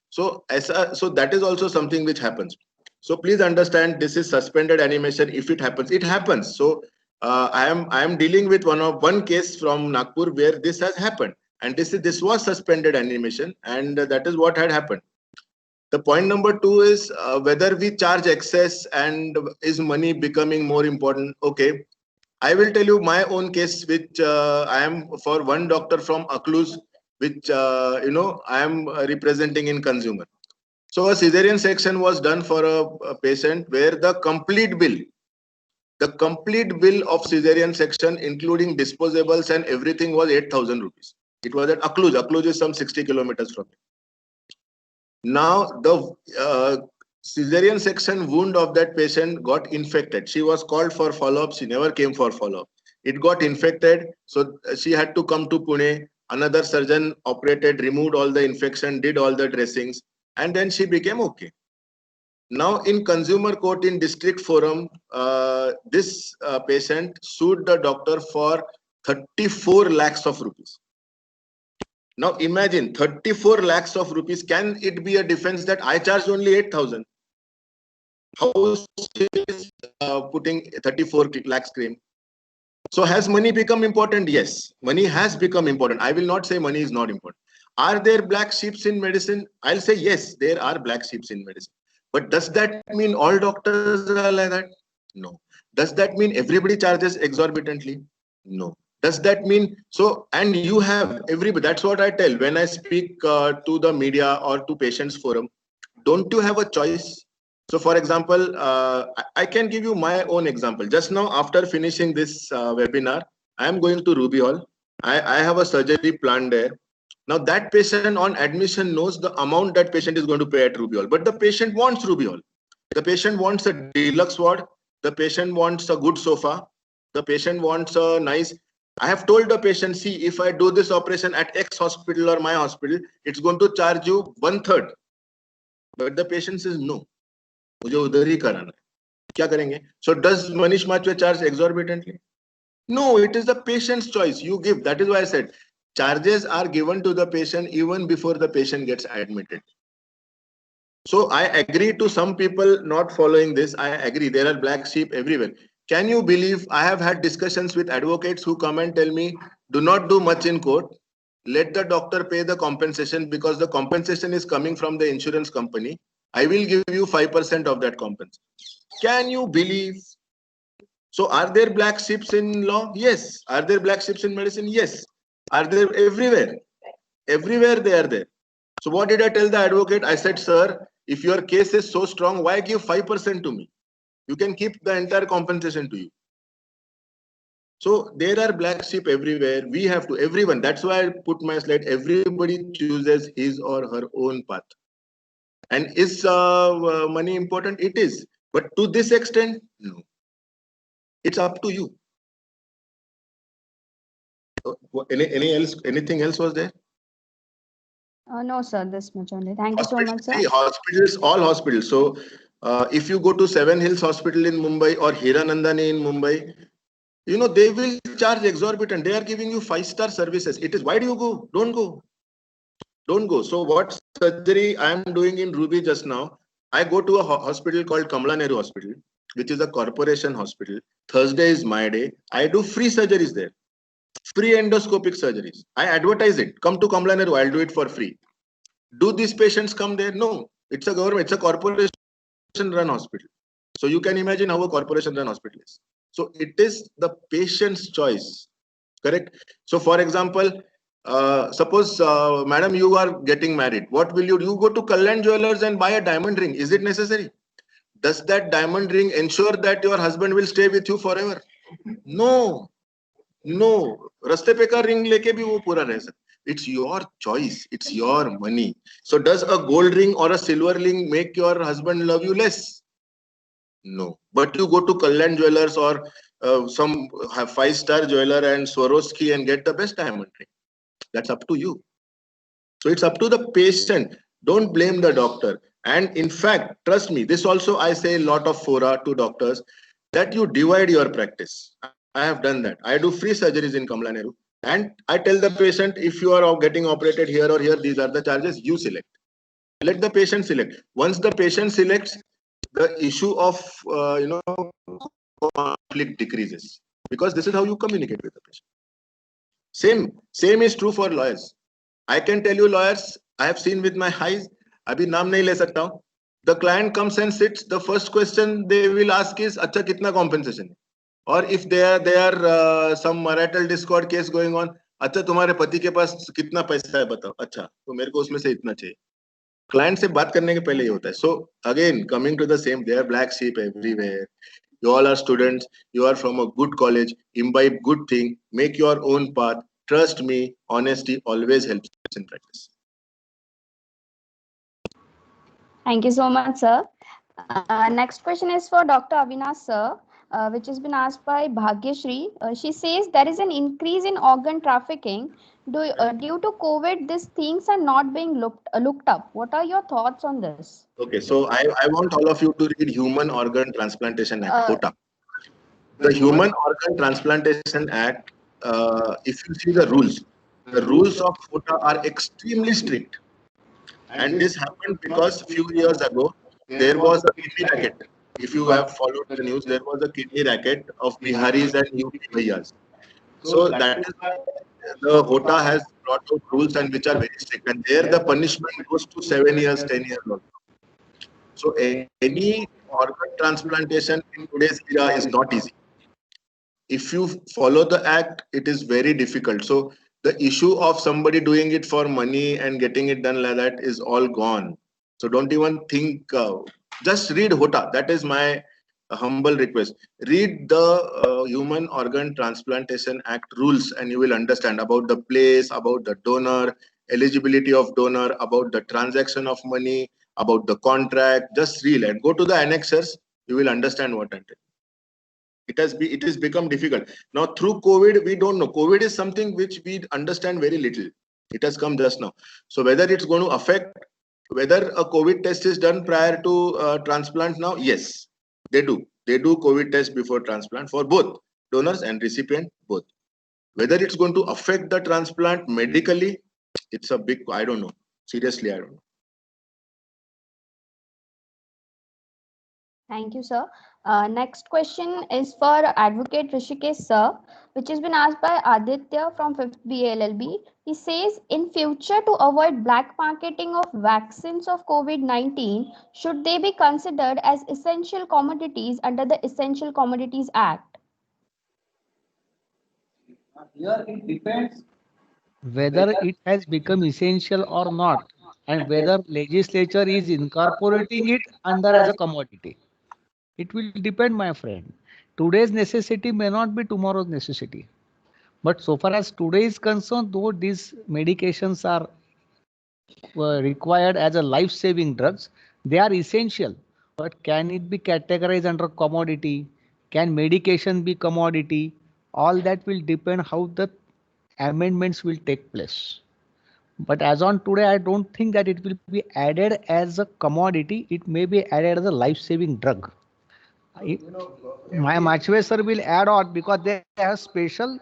So that is also something which happens. So please understand, this is suspended animation. If it happens, it happens. So I am dealing with one case from Nagpur where this has happened, and this was suspended animation, and that is what had happened. The point number 2 is whether we charge excess and is money becoming more important. Okay, I will tell you my own case, which I am for one doctor from Akluz, which I am representing in consumer. So a cesarean section was done for a patient where the complete bill of cesarean section, including disposables and everything, was 8,000 rupees. It was at Akluz. Akluz is some 60 kilometers from here. Now the cesarean section wound of that patient got infected. She was called for follow-up. She never came for follow-up. It got infected. So she had to come to Pune. Another surgeon operated, removed all the infection, did all the dressings, and then she became okay. Now in consumer court in district forum, this patient sued the doctor for 34 lakhs of rupees. Now imagine 34 lakhs of rupees. Can it be a defense that I charged only 8,000? How she is putting 34 lakhs claim? So has money become important? Yes, money has become important. I will not say money is not important. Are there black sheep in medicine? I'll say yes, there are black sheep in medicine. But does that mean all doctors are like that? No. Does that mean everybody charges exorbitantly? No. Does that mean so? And you have everybody. That's what I tell when I speak to the media or to patients forum. Don't you have a choice? So for example, I can give you my own example. Just now, after finishing this webinar, I am going to Ruby Hall. I have a surgery planned there. Now that patient on admission knows the amount that patient is going to pay at Ruby Hall, but the patient wants Ruby Hall. The patient wants a deluxe ward. The patient wants a good sofa. The patient wants a nice, I have told the patient, see, if I do this operation at X hospital or my hospital, it's going to charge you 1/3. But the patient says, no, मुझे उधर ही कराना है. क्या करेंगे? So does Manish Machwe charge exorbitantly? No, it is the patient's choice. You give. That is why I said charges are given to the patient even before the patient gets admitted. So I agree to some people not following this. I agree. There are black sheep everywhere. Can you believe I have had discussions with advocates who come and tell me, do not do much in court. Let the doctor pay the compensation because the compensation is coming from the insurance company. I will give you 5% of that compensation. Can you believe? So are there black sheep in law? Yes. Are there black sheep in medicine? Yes. Are they everywhere? Everywhere they are there. So what did I tell the advocate? I said, sir, if your case is so strong, why give 5% to me? You can keep the entire compensation to you. So there are black sheep everywhere. We have to, everyone. That's why I put my slide. Everybody chooses his or her own path. And is money important? It is. But to this extent, no. It's up to you. Anything else was there? No, sir, this much only. Thank you so much, sir. See, hospitals, all hospitals. So if you go to Seven Hills Hospital in Mumbai or Hiranandani in Mumbai, you know, they will charge exorbitant. They are giving you 5-star services. It is, why do you go? Don't go. Don't go. So what surgery I am doing in Ruby just now, I go to a hospital called Kamala Nehru Hospital, which is a corporation hospital. Thursday is my day. I do free surgeries there. Free endoscopic surgeries. I advertise it. Come to Kamala Nehru. I'll do it for free. Do these patients come there? No. It's a government. It's a corporation run hospital. So you can imagine how a corporation run hospital is. So it is the patient's choice. Correct? So for example, suppose, madam, you are getting married. What will you do? You go to Kalyan Jewelers and buy a diamond ring. Is it necessary? Does that diamond ring ensure that your husband will stay with you forever? No. No. Raste pe ka ring leke bhi wo pura reh sakta. It's your choice. It's your money. So does a gold ring or a silver ring make your husband love you less? No. But you go to Kalyan Jewelers or some 5-star jeweler and Swarovski and get the best diamond ring. That's up to you. So it's up to the patient. Don't blame the doctor. And in fact, trust me, this also I say a lot of fora to doctors that you divide your practice. I have done that. I do free surgeries in Kamala Nehru. And I tell the patient, if you are getting operated here or here, these are the charges, you select. Let the patient select. Once the patient selects, the issue of conflict decreases, because this is how you communicate with the patient. Same is true for lawyers. I can tell you lawyers, I have seen with my eyes, abhi naam nahi le sakta hu. The client comes and sits, the first question they will ask is, acha kitna compensation hai? Or if there are some marital discord case going on, acha tumhare pati ke paas kitna paisa hai batao. Acha, to mere ko usme se itna chahiye. Client से बात करने के पहले ये होता है. So again, coming to the same, there are black sheep everywhere. You all are students. You are from a good college. Imbibe good thing. Make your own path. Trust me, honesty always helps in practice. Thank you so much, sir. Next question is for Dr. Avinash, sir, which has been asked by Bhagyashri. She says there is an increase in organ trafficking. Due to COVID, these things are not being looked up. What are your thoughts on this? Okay, so I want all of you to read Human Organ Transplantation Act, HOTA. The Human Organ Transplantation Act, if you see the rules of HOTA are extremely strict. And this happened because a few years ago, there was a kidney racket. If you have followed the news, there was a kidney racket of Biharis and UP Bhaiyas. So that is why the HOTA has brought out rules and which are very strict. And there the punishment goes to 7 years, 10 years also. So any organ transplantation in today's era is not easy. If you follow the act, it is very difficult. So the issue of somebody doing it for money and getting it done like that is all gone. So don't even think, just read HOTA. That is my humble request. Read the Human Organ Transplantation Act rules and you will understand about the place, about the donor, eligibility of donor, about the transaction of money, about the contract. Just read and go to the annexures. You will understand what I did. It has become difficult. Now through COVID, we don't know. COVID is something which we understand very little. It has come just now. So whether it's going to affect, whether a COVID test is done prior to transplant now, yes, they do. They do COVID test before transplant for both donors and recipient, both. Whether it's going to affect the transplant medically, it's a big, I don't know. Seriously, I don't know. Thank you, sir. Next question is for Advocate Rishikesh, sir, which has been asked by Aditya from 5th BLLB. He says, in future, to avoid black marketing of vaccines of COVID-19, should they be considered as essential commodities under the Essential Commodities Act? Here it depends whether it has become essential or not, and whether legislature is incorporating it under as a commodity. It will depend, my friend. Today's necessity may not be tomorrow's necessity. But so far as today is concerned, though these medications are required as a life-saving drugs, they are essential. But can it be categorized under commodity? Can medication be commodity? All that will depend how the amendments will take place. But as on today, I don't think that it will be added as a commodity. It may be added as a life-saving drug. My Machwe sir will add on, because they have special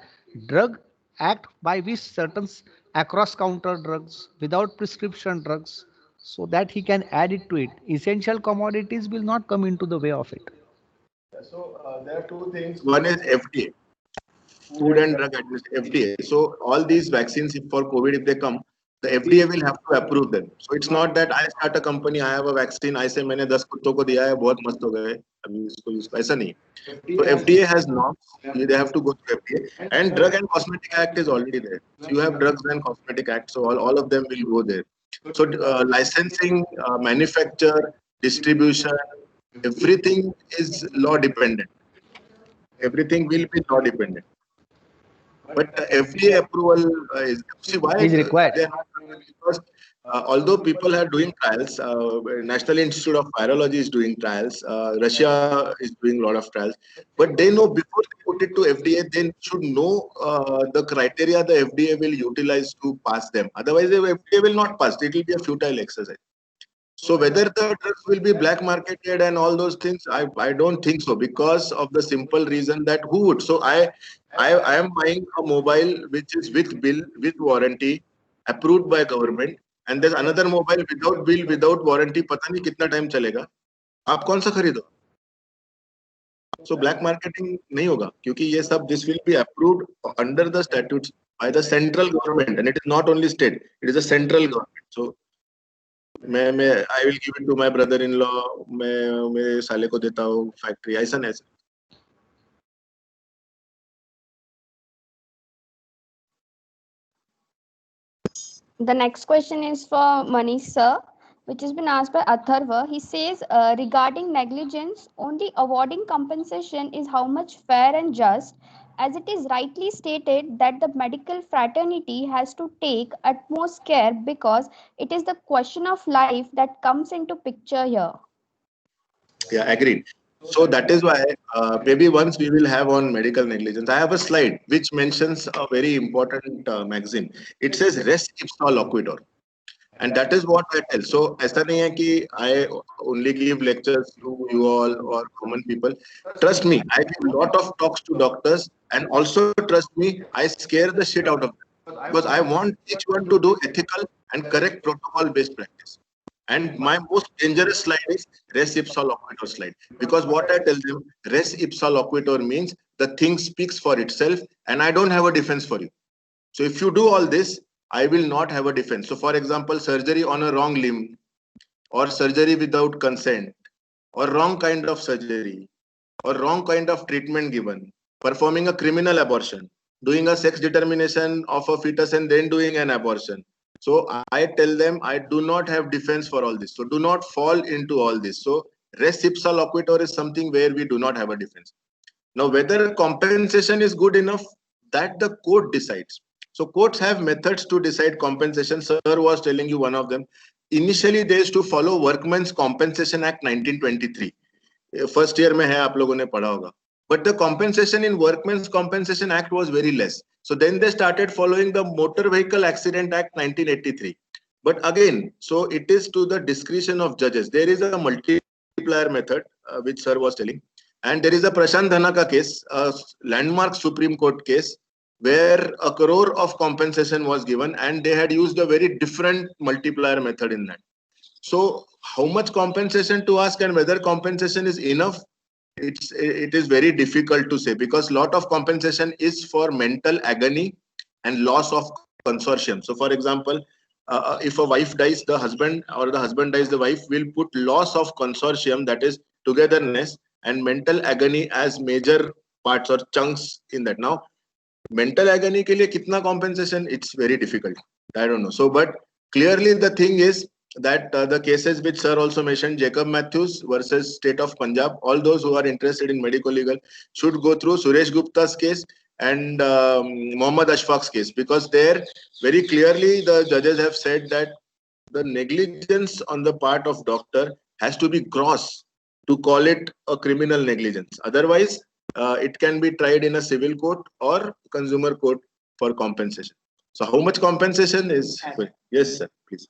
drug act by which certain across counter drugs without prescription drugs, so that he can add it to it. Essential commodities will not come into the way of it. So there are two things. One is FDA, Food and Drug Administration, FDA. So all these vaccines for COVID, if they come, the FDA will have to approve them. So it's not that I start a company, I have a vaccine, I say मैंने 10 कुत्तों को दिया है, बहुत मस्त हो गए, अभी इसको use ऐसा नहीं. So FDA has norms, they have to go to FDA, and Drug and Cosmetic Act is already there. So you have Drugs and Cosmetic Act, so all of them will go there. So licensing, manufacture, distribution, everything is law dependent. Everything will be law dependent. But FDA approval is required. Because although people are doing trials, National Institute of Virology is doing trials, Russia is doing a lot of trials, but they know before they put it to FDA, they should know the criteria the FDA will utilize to pass them. Otherwise, the FDA will not pass. It will be a futile exercise. So whether the drugs will be black marketed and all those things, I don't think so, because of the simple reason that who would? So I am buying a mobile which is with bill, with warranty, approved by government, and there's another mobile without bill, without warranty. पता नहीं कितना time चलेगा? आप कौन सा खरीदो? So black marketing नहीं होगा, क्योंकि ये सब this will be approved under the statutes by the central government, and it is not only state, it is a central government. So I will give it to my brother-in-law, मैं मेरे साले को देता हूँ factory, ऐसा नहीं. The next question is for Manish sir, which has been asked by Atharva. He says, regarding negligence, only awarding compensation is how much fair and just, as it is rightly stated that the medical fraternity has to take utmost care because it is the question of life that comes into picture here. Yeah, agreed. So that is why maybe once we will have on medical negligence. I have a slide which mentions a very important maxim. It says res ipsa loquitur. And that is what I tell. So ऐसा नहीं है कि I only give lectures to you all or common people. Trust me, I give a lot of talks to doctors, and also trust me, I scare the shit out of them, because I want each one to do ethical and correct protocol-based practice. And my most dangerous slide is res ipsa loquitur slide, because what I tell them, res ipsa loquitur means the thing speaks for itself, and I don't have a defense for you. So if you do all this, I will not have a defense. So for example, surgery on a wrong limb, or surgery without consent, or wrong kind of surgery, or wrong kind of treatment given, performing a criminal abortion, doing a sex determination of a fetus and then doing an abortion. So I tell them I do not have defense for all this. So do not fall into all this. So res ipsa loquitur is something where we do not have a defense. Now, whether compensation is good enough, that the court decides. So courts have methods to decide compensation. Sir was telling you one of them. Initially, they used to follow Workmen's Compensation Act 1923. First year में है, आप लोगों ने पढ़ा होगा. but the compensation in Workmen's Compensation Act was very less. So then they started following the Motor Vehicle Accident Act 1983. But again, so it is to the discretion of judges. There is a multiplier method, which sir was telling. And there is a Prashant Dhanaka case, a landmark Supreme Court case, where 1 crore of compensation was given, and they had used a very different multiplier method in that. So how much compensation to ask and whether compensation is enough, it is very difficult to say, because lot of compensation is for mental agony and loss of consortium. So for example, if a wife dies, the husband, or the husband dies, the wife will put loss of consortium, that is togetherness, and mental agony as major parts or chunks in that. Now, mental agony ke liye kitna compensation, it's very difficult. I don't know. So, but clearly the thing is that the cases which sir also mentioned, Jacob Matthews versus State of Punjab, all those who are interested in medical legal should go through Suresh Gupta's case and Mohammad Ashfaq's case, because there very clearly the judges have said that the negligence on the part of doctor has to be gross to call it a criminal negligence. Otherwise, it can be tried in a civil court or consumer court for compensation. So how much compensation is? Yes, sir, please.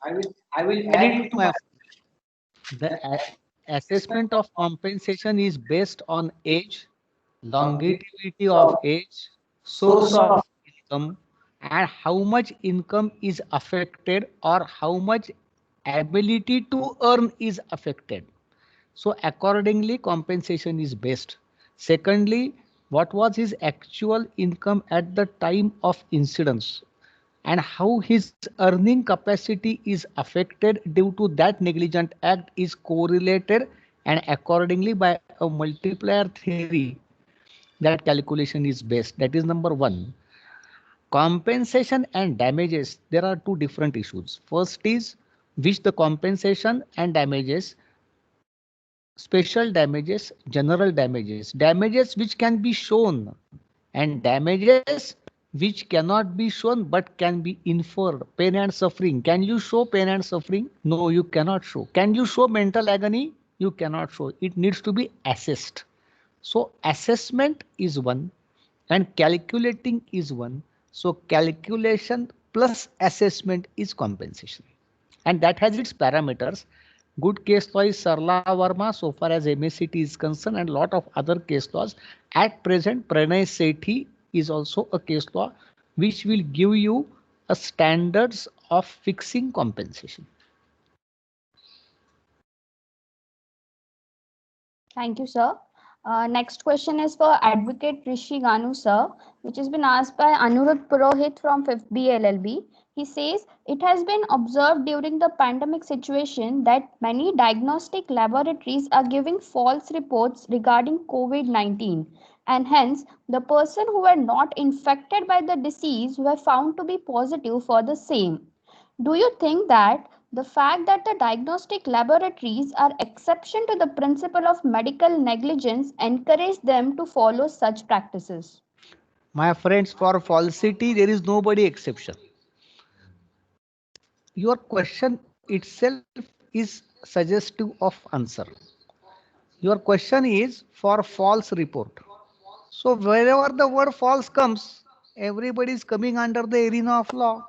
I will add it to my. The assessment of compensation is based on age, longevity of age, source of income, and how much income is affected or how much ability to earn is affected. So accordingly, compensation is based. Secondly, what was his actual income at the time of incidence, and how his earning capacity is affected due to that negligent act is correlated, and accordingly by a multiplier theory, that calculation is based. That is number one. Compensation and damages, there are two different issues. First is which the compensation and damages, special damages, general damages, damages which can be shown, and damages which cannot be shown but can be inferred. Pain and suffering. Can you show pain and suffering? No, you cannot show. Can you show mental agony? You cannot show. It needs to be assessed. So assessment is one and calculating is one. So calculation plus assessment is compensation. And that has its parameters. Good case law is Sarla Verma so far as MACT is concerned, and lot of other case laws. At present, Pranay Sethi is also a case law which will give you a standards of fixing compensation. Thank you, sir. Next question is for Advocate Rishi Ganu, sir, which has been asked by Anuruddh Purohit from 5th B LLB. He says, it has been observed during the pandemic situation that many diagnostic laboratories are giving false reports regarding COVID-19, and hence the person who were not infected by the disease were found to be positive for the same. Do you think that the fact that the diagnostic laboratories are exception to the principle of medical negligence encourage them to follow such practices? My friends, for falsity, there is nobody exception. Your question itself is suggestive of answer. Your question is for false report. So wherever the word false comes, everybody is coming under the arena of law.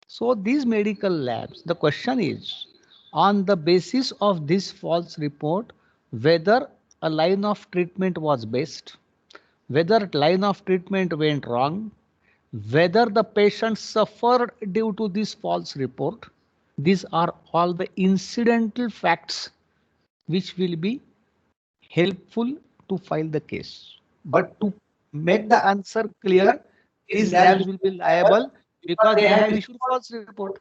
So these medical labs, the question is, on the basis of this false report, whether a line of treatment was best, whether line of treatment went wrong, whether the patient suffered due to this false report, these are all the incidental facts which will be helpful to file the case. But to make the answer clear, these labs will be liable because they have issued false report.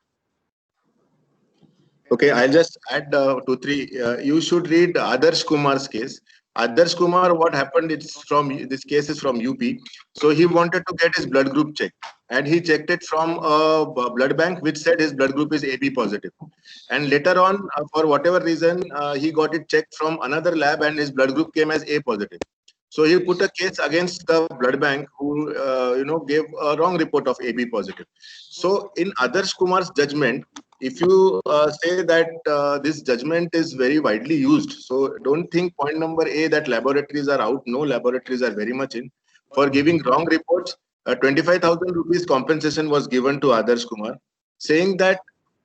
Okay, I'll just add 2-3. You should read Adarsh Kumar's case. Adarsh Kumar, what happened? It's from this case is from UP. So he wanted to get his blood group checked, and he checked it from a blood bank which said his blood group is AB positive. And later on, for whatever reason, he got it checked from another lab, and his blood group came as A positive. So he put a case against the blood bank who gave a wrong report of AB positive. So in Adarsh Kumar's judgment, if you say that this judgment is very widely used, so don't think point number A that laboratories are out. No, laboratories are very much in. For giving wrong reports, 25,000 rupees compensation was given to Adarsh Kumar, saying that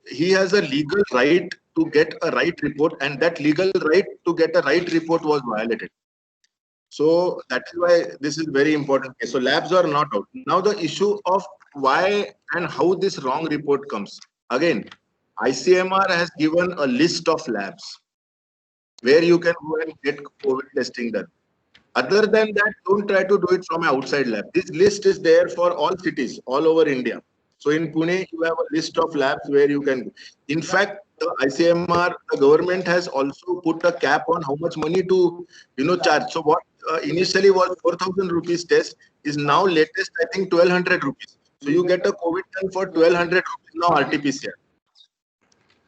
he has a legal right to get a right report, and that legal right to get a right report was violated. So that is why this is very important. So labs are not out. Now the issue of why and how this wrong report comes. Again, ICMR has given a list of labs where you can go and get COVID testing done. Other than that, don't try to do it from an outside lab. This list is there for all cities all over India. So in Pune, you have a list of labs where you can go. In fact, the ICMR, the government has also put a cap on how much money to, charge. So what initially was 4,000 rupees test is now latest, I think, 1,200 rupees. So you get a COVID test for 1,200 rupees now RT-PCR.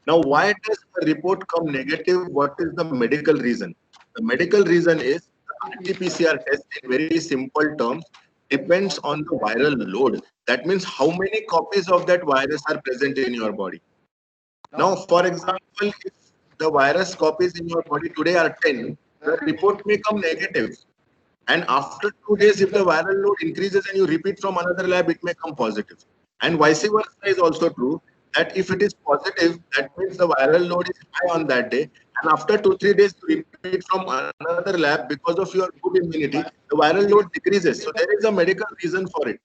Now, why does the report come negative? What is the medical reason? The medical reason is the RT-PCR test, in very simple terms, depends on the viral load. That means how many copies of that virus are present in your body. Now, for example, if the virus copies in your body today are 10, the report may come negative. And after 2 days, if the viral load increases and you repeat from another lab, it may come positive. And vice versa is also true, that if it is positive, that means the viral load is high on that day. And after 2-3 days, you repeat from another lab, because of your good immunity, the viral load decreases. So there is a medical reason for it.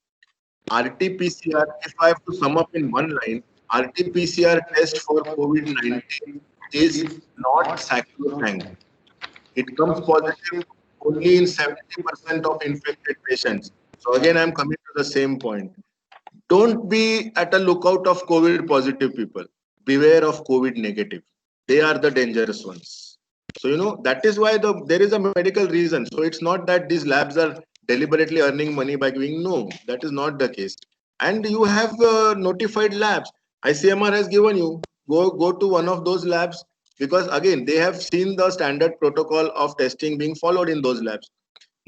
RT-PCR, if I have to sum up in one line, RT-PCR test for COVID-19 is not sacrosanct. It comes positive only in 70% of infected patients. So again, I'm coming to the same point. Don't be at a lookout of COVID positive people. Beware of COVID negative. They are the dangerous ones. So, that is why there is a medical reason. So it's not that these labs are deliberately earning money by giving. No, that is not the case. And you have notified labs. ICMR has given you. Go to one of those labs, because again, they have seen the standard protocol of testing being followed in those labs.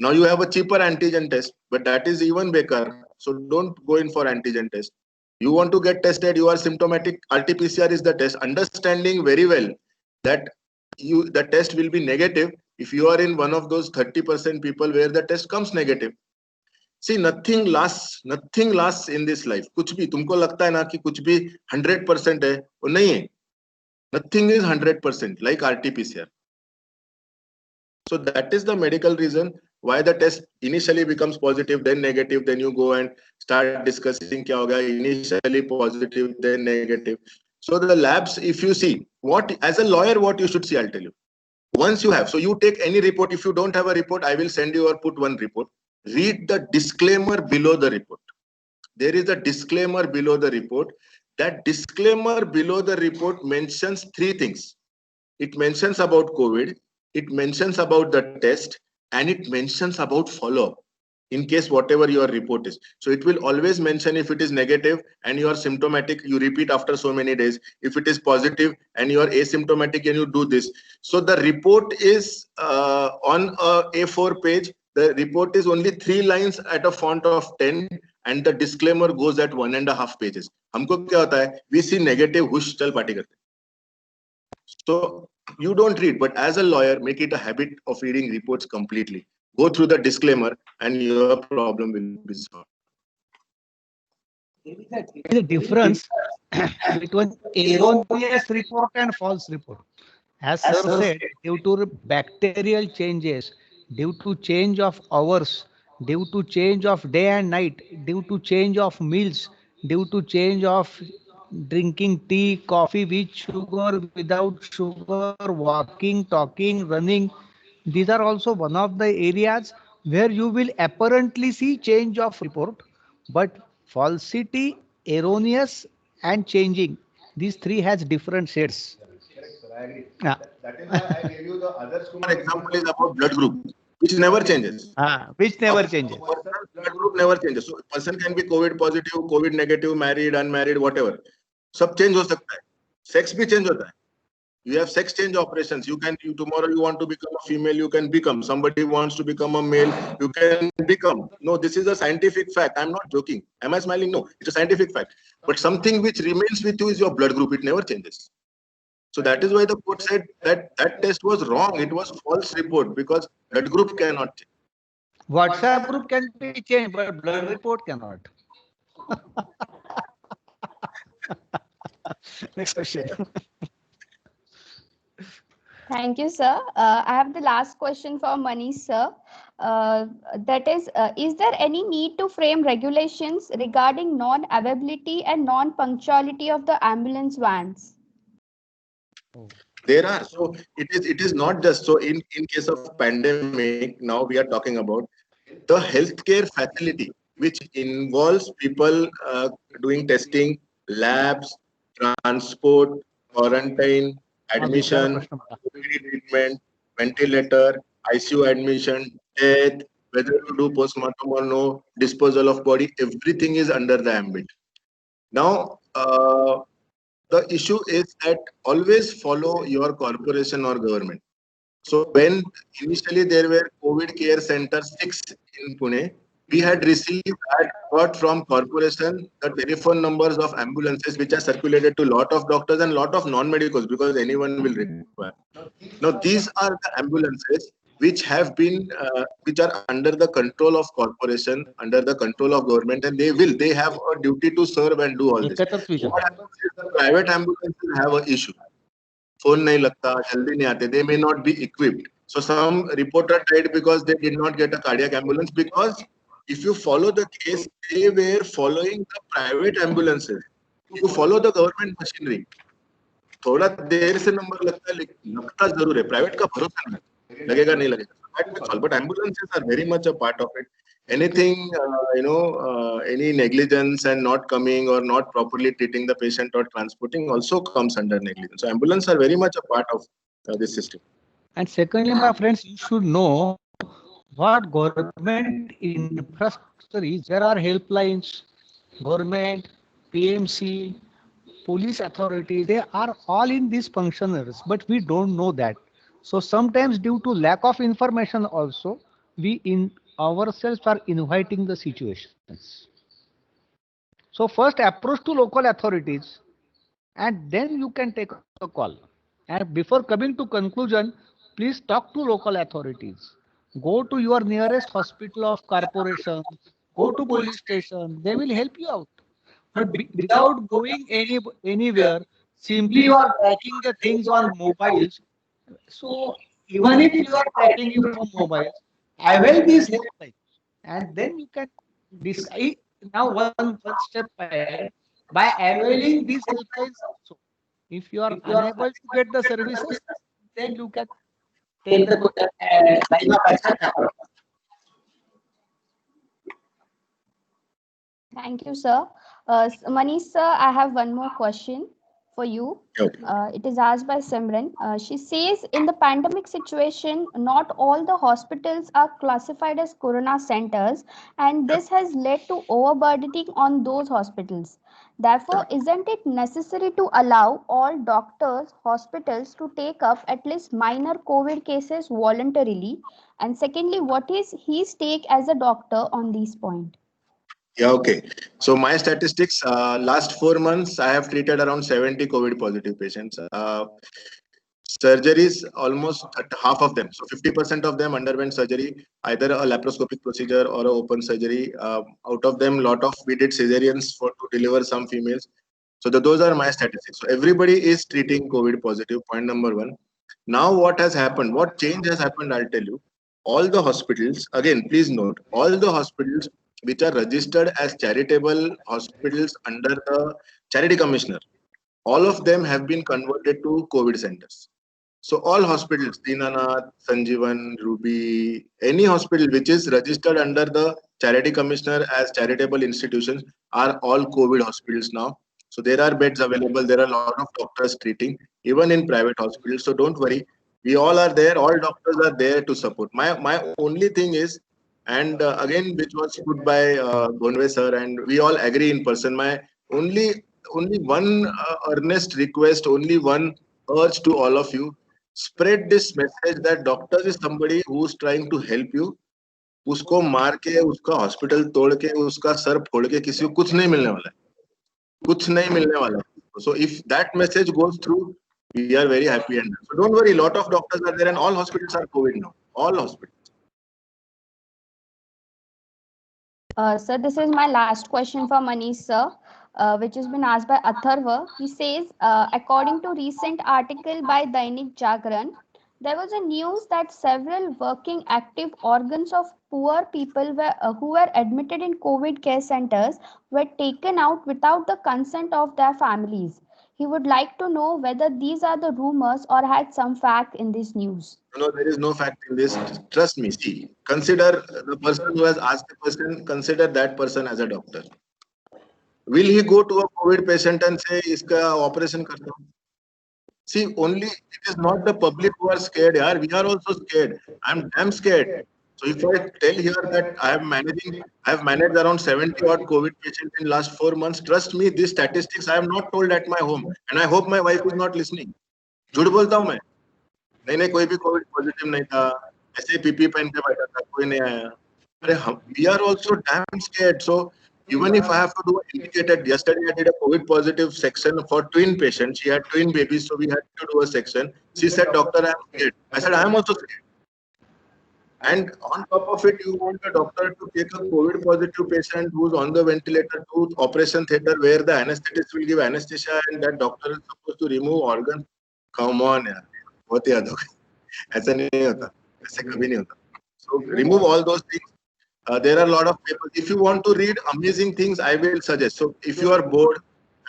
Now you have a cheaper antigen test, but that is even better. So don't go in for antigen test. You want to get tested, you are symptomatic, RT-PCR is the test. Understanding very well that the test will be negative if you are in one of those 30% people where the test comes negative. See, nothing lasts in this life. कुछ भी तुमको लगता है ना कि कुछ भी 100% है, वो नहीं है. Nothing is 100% like RT-PCR. So that is the medical reason why the test initially becomes positive, then negative, then you go and start discussing kya hoga, initially positive, then negative. So the labs, if you see, as a lawyer, what you should see, I'll tell you. Once you have, so you take any report. If you don't have a report, I will send you or put one report. Read the disclaimer below the report. There is a disclaimer below the report. That disclaimer below the report mentions 3 things. It mentions about COVID, it mentions about the test, and it mentions about follow-up in case whatever your report is. So it will always mention if it is negative and you are symptomatic, you repeat after so many days. If it is positive and you are asymptomatic and you do this. So the report is on a A4 page. The report is only 3 lines at a font of 10, and the disclaimer goes at 1.5 pages. हमको क्या होता है? We see negative, हुश चल party करते. So you don't read, but as a lawyer, make it a habit of reading reports completely. Go through the disclaimer and your problem will be solved. The difference between erroneous report and false report. As sir said, due to bacterial changes, due to change of hours, due to change of day and night, due to change of meals, due to change of drinking tea, coffee with sugar, without sugar, walking, talking, running. These are also one of the areas where you will apparently see change of report, but falsity, erroneous, and changing. These 3 has different shades. Yeah. That is why I gave you the other example is about blood group, which never changes. Which never changes. Blood group never changes. So a person can be COVID positive, COVID negative, married, unmarried, whatever. सब change हो सकता है. Sex भी change होता है. You have sex change operations. Tomorrow you want to become a female, you can become. Somebody wants to become a male, you can become. No, this is a scientific fact. I'm not joking. Am I smiling? No, it's a scientific fact. But something which remains with you is your blood group. It never changes. So that is why the court said that that test was wrong. It was false report because blood group cannot change. WhatsApp group can be changed, but blood report cannot. Next question. Thank you, sir. I have the last question for Manish, sir. That is there any need to frame regulations regarding non-availability and non-punctuality of the ambulance vans? There are. So it is not just so in case of pandemic, now we are talking about the healthcare facility, which involves people doing testing, labs, transport, quarantine, admission, treatment, ventilator, ICU admission, death, whether to do postmortem or no, disposal of body, everything is under the ambit. Now, the issue is that always follow your corporation or government. So when initially there were COVID care centers 6 in Pune, we had got from corporation the telephone numbers of ambulances which are circulated to lot of doctors and lot of non-medicals because anyone will require. Now these are the ambulances which have been which are under the control of corporation, under the control of government, and they have a duty to serve and do all this. What happens is the private ambulances have an issue. Phone nahi lagta, jaldi nahi aate. They may not be equipped. So some reporter died because they did not get a cardiac ambulance, because if you follow the case, they were following the private ambulances. You follow the government machinery. थोड़ा देर से number लगता जरूर है, private का भरोसा नहीं लगेगा, नहीं लगेगा, but ambulances are very much a part of it. Anything any negligence and not coming or not properly treating the patient or transporting also comes under negligence. So ambulance are very much a part of this system. And secondly, my friends, you should know what government infrastructure is. There are helplines, government, PMC, police authority, they are all in these functionaries, but we don't know that. So sometimes due to lack of information also, we in ourselves are inviting the situations. So first approach to local authorities and then you can take a call. And before coming to conclusion, please talk to local authorities. Go to your nearest hospital of corporation, go to police station, they will help you out. But without going anywhere, simply you are tracking the things on mobiles. So even if you are tracking it from mobiles, avail these helplines, and then you can decide. Now one step ahead by availing these helplines also. If you are unable to get the services, then you can take the line of action. Thank you, sir. Manish, sir, I have one more question for you. It is asked by Simran. She says, in the pandemic situation, not all the hospitals are classified as corona centers, and this has led to overburdening on those hospitals. Therefore, isn't it necessary to allow all doctors, hospitals to take up at least minor COVID cases voluntarily? And secondly, what is his take as a doctor on this point? Yeah, okay. So my statistics, last 4 months, I have treated around 70 COVID positive patients. Surgeries, almost half of them. So 50% of them underwent surgery, either a laparoscopic procedure or an open surgery. Out of them, we did cesareans to deliver some females. So those are my statistics. So everybody is treating COVID positive, point number one. Now what has happened, what change has happened, I'll tell you. All the hospitals, again, please note, all the hospitals which are registered as charitable hospitals under the charity commissioner, all of them have been converted to COVID centers. So all hospitals, Dinanath, Sanjeevan, Ruby, any hospital which is registered under the charity commissioner as charitable institutions are all COVID hospitals now. So there are beds available. There are a lot of doctors treating, even in private hospitals. So don't worry. We all are there. All doctors are there to support. My only thing is, and again, which was put by Gonve sir, and we all agree in person. My only one earnest request, only one urge to all of you, spread this message that doctor is somebody who's trying to help you. उसको मार के, उसका hospital तोड़ के, उसका sir फोड़ के किसी को कुछ नहीं मिलने वाला है, कुछ नहीं मिलने वाला है. So if that message goes through, we are very happy. And so don't worry, lot of doctors are there and all hospitals are COVID now. All hospitals. Sir, this is my last question for Manish, sir, which has been asked by Atharva. He says, according to recent article by Dainik Jagran, there was a news that several working active organs of poor people who were admitted in COVID care centers were taken out without the consent of their families. He would like to know whether these are the rumors or had some fact in this news. No, there is no fact in this. Trust me. See, consider the person who has asked the question, consider that person as a doctor. Will he go to a COVID patient and say, iska operation karta hu? See, only it is not the public who are scared. Yaar. We are also scared. I'm damn scared. So if I tell here that I have managed around 70 odd COVID patients in last 4 months, trust me, these statistics I am not told at my home. And I hope my wife is not listening. झूठ बोलता हूँ मैं. नहीं कोई भी Covid positive नहीं था, ऐसे पीपी पहन के बैठा था, कोई नहीं आया. अरे हम we are also damn scared. So even if I have to do indicated, yesterday I did a COVID positive section for twin patients. She had twin babies, so we had to do a section. She said, doctor, I am scared. I said, I am also scared. And on top of it, you want a doctor to take a COVID positive patient who's on the ventilator to operation theater where the anesthetist will give anesthesia and that doctor is supposed to remove organs. Come on, yaar. बहुत याद होगा. ऐसा नहीं होता, ऐसे कभी नहीं होता. So remove all those things. There are a lot of papers. If you want to read amazing things, I will suggest. So if you are bored,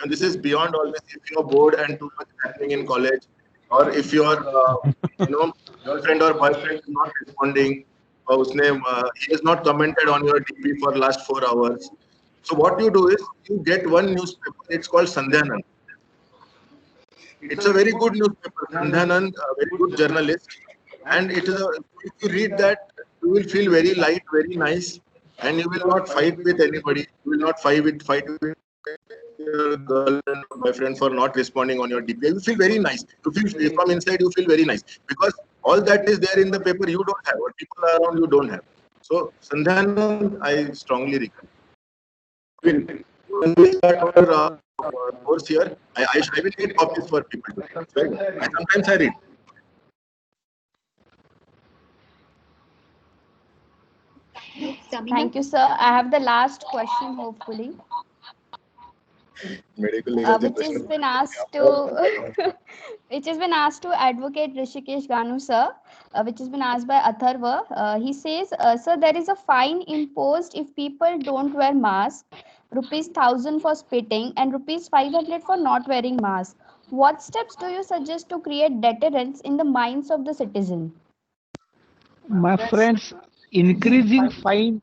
and this is beyond all this, if you are bored and too much happening in college, or if your girlfriend or boyfriend is not responding, or he has not commented on your DP for last 4 hours. So what you do is you get one newspaper. It's called Sandhyanand. It's a very good newspaper. Sandhyanand, a very good journalist, and it is if you read that, you will feel very light, very nice, and you will not fight with anybody. You will not fight with your girlfriend or boyfriend for not responding on your DP. You feel very nice. You feel from inside. You feel very nice because all that is there in the paper you don't have, or people around you don't have. So Sandhyanand, I strongly recommend. When we start our course here, I will read copies for people. Sometimes I read. Thank you, sir. I have the last question, hopefully. Which has been asked to Advocate Rishikesh Ganu, sir, which has been asked by Atharva. He says, sir, there is a fine imposed if people don't wear mask, ₹1,000 for spitting and ₹500 for not wearing mask. What steps do you suggest to create deterrence in the minds of the citizen? My friends, increasing fine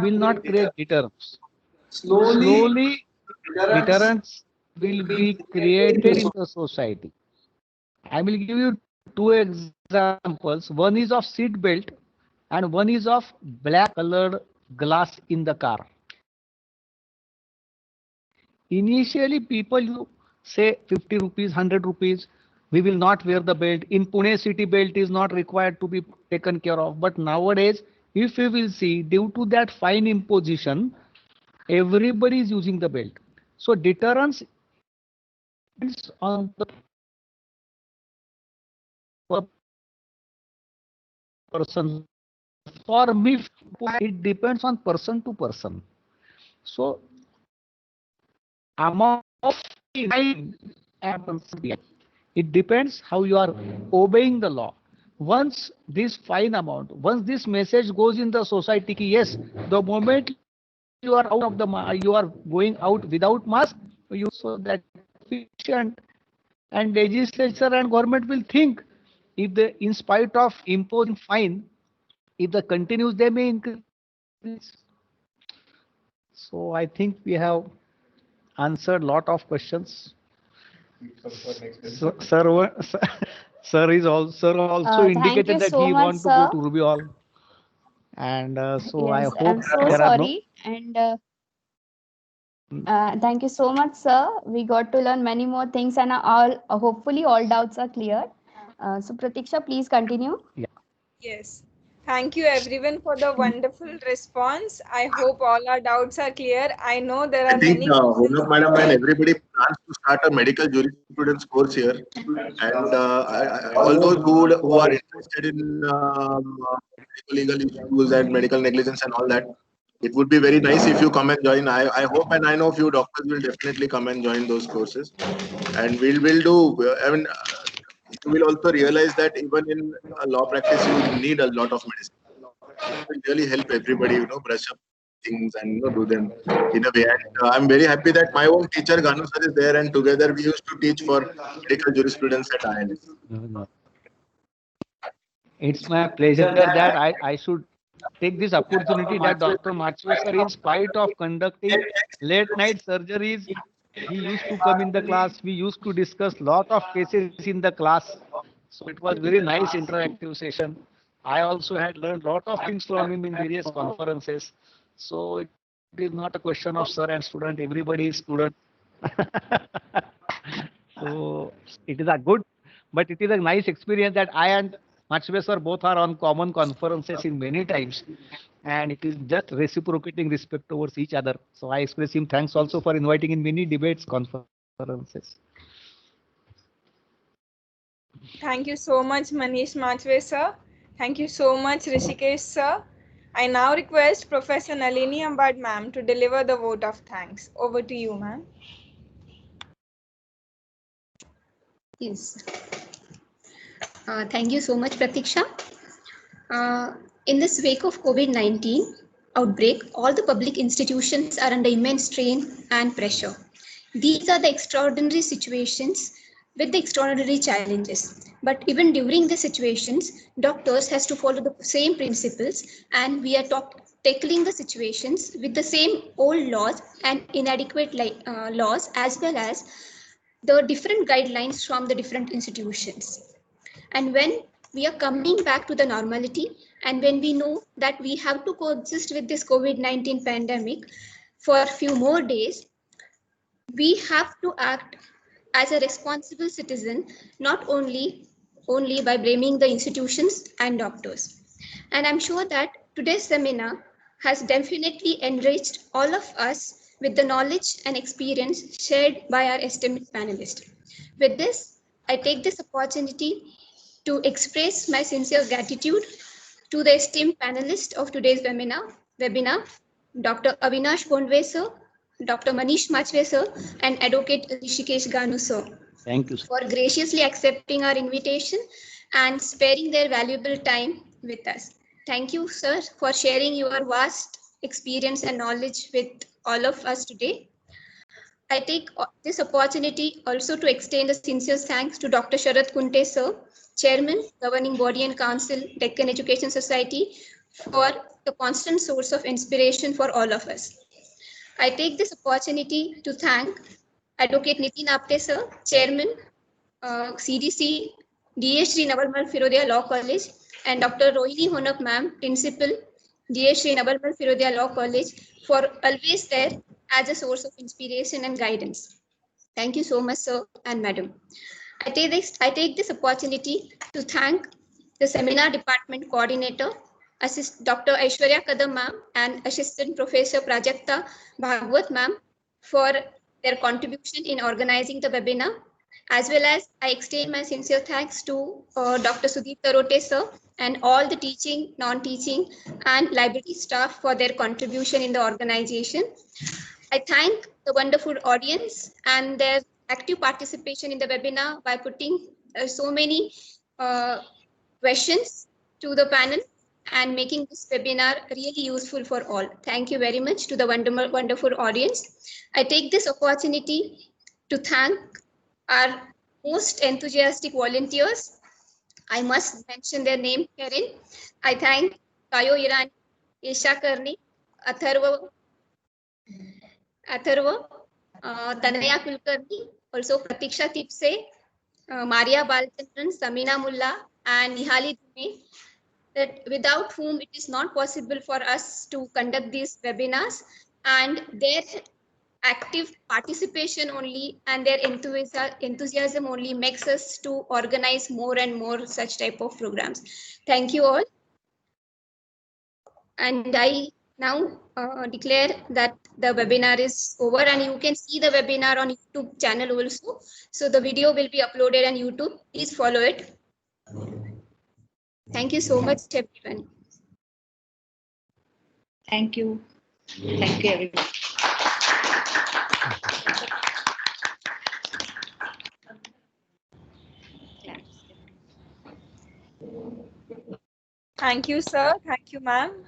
will not create deterrence. Slowly, deterrence will be created in the society. I will give you 2 examples. One is of seat belt and one is of black colored glass in the car. Initially, people say 50 rupees, 100 rupees, we will not wear the belt. In Pune city, belt is not required to be taken care of. But nowadays, if we will see, due to that fine imposition, everybody is using the belt. So deterrence is on the person. For me, it depends on person to person. So amount of fine happens. It depends how you are obeying the law. Once this fine amount, once this message goes in the society, yes, the moment you are out of the, you are going out without mask, you so that efficient, and legislature and government will think if they, in spite of imposing fine, if the continues, they may increase. So I think we have answered lot of questions. Sir is also indicated that he wants to go to Ruby Hall, and so yes, I hope I'm so sorry. And Thank you so much, sir. We got to learn many more things, and hopefully all doubts are clear. So Pratiksha, please continue. Yes. Thank you everyone for the wonderful response. I hope all our doubts are clear. I know there I are think many questions. Honam Madam and everybody plans to start a medical jurisprudence course here. And all those who are interested in legal issues and medical negligence and all that, it would be very nice if you come and join. I hope and I know few doctors will definitely come and join those courses. And we'll do, I mean, you will also realize that even in law practice, you need a lot of medicine. It will really help everybody, brush up things and do them in a way. And I'm very happy that my own teacher Ganu sir is there, and together we used to teach for medical jurisprudence at INS. It's my pleasure that I should take this opportunity that Dr. Machwe sir, in spite of conducting late night surgeries, he used to come in the class. We used to discuss lot of cases in the class. So it was very nice interactive session. I also had learned lot of things from him in various conferences. So it is not a question of sir and student. Everybody is student. So it is a good, but it is a nice experience that I and Machwe sir both are on common conferences in many times, and it is just reciprocating respect towards each other. So I express him thanks also for inviting in many debates, conferences. Thank you so much, Manish Machwe sir. Thank you so much, Rishikesh sir. I now request Professor Nalini Ambad ma'am to deliver the vote of thanks. Over to you, ma'am. Yes. Thank you so much, Pratiksha. In this wake of COVID-19 outbreak, all the public institutions are under immense strain and pressure. These are the extraordinary situations with the extraordinary challenges. But even during the situations, doctors has to follow the same principles, and we are tackling the situations with the same old laws and inadequate laws, as well as the different guidelines from the different institutions. And when we are coming back to the normality, and when we know that we have to coexist with this COVID-19 pandemic for a few more days, we have to act as a responsible citizen, not only by blaming the institutions and doctors. And I'm sure that today's seminar has definitely enriched all of us with the knowledge and experience shared by our esteemed panelists. With this, I take this opportunity to express my sincere gratitude to the esteemed panelists of today's webinar, Dr. Avinash Bondwe sir, Dr. Manish Machwe sir, and Advocate Rishikesh Ganu sir. Thank you, sir. For graciously accepting our invitation and sparing their valuable time with us. Thank you, sir, for sharing your vast experience and knowledge with all of us today. I take this opportunity also to extend a sincere thanks to Dr. Sharath Kunte sir, Chairman, Governing Body and Council, Deccan Education Society, for the constant source of inspiration for all of us. I take this opportunity to thank Advocate Nitin Apte sir, Chairman, CDC, D.H. Sri Navalmal Firodia Law College, and Dr. Rohini Honak ma'am, Principal, D.H. Sri Navalmal Firodia Law College, for always there as a source of inspiration and guidance. Thank you so much, sir and madam. I take this opportunity to thank the seminar department coordinator, Dr. Aishwarya Kadam ma'am, and Assistant Professor Prajakta Bhagwat ma'am, for their contribution in organizing the webinar, as well as I extend my sincere thanks to Dr. Sudeep Tarote sir and all the teaching, non-teaching and library staff for their contribution in the organization. I thank the wonderful audience and their active participation in the webinar by putting so many questions to the panel and making this webinar really useful for all. Thank you very much to the wonderful audience. I take this opportunity to thank our most enthusiastic volunteers. I must mention their name herein. I thank Kayo Irani, Isha Karni, Atharva, Tanaya Kulkarni, also Pratiksha Tipse, Maria Balchandran, Samina Mulla, and Nihali Dhume, that without whom it is not possible for us to conduct these webinars, and their active participation only and their enthusiasm only makes us to organize more and more such type of programs. Thank you all. And I now declare that the webinar is over, and you can see the webinar on YouTube channel also. So the video will be uploaded on YouTube. Please follow it. Thank you so much, everyone. Thank you. Thank you, everyone. Thank you, sir. Thank you, ma'am.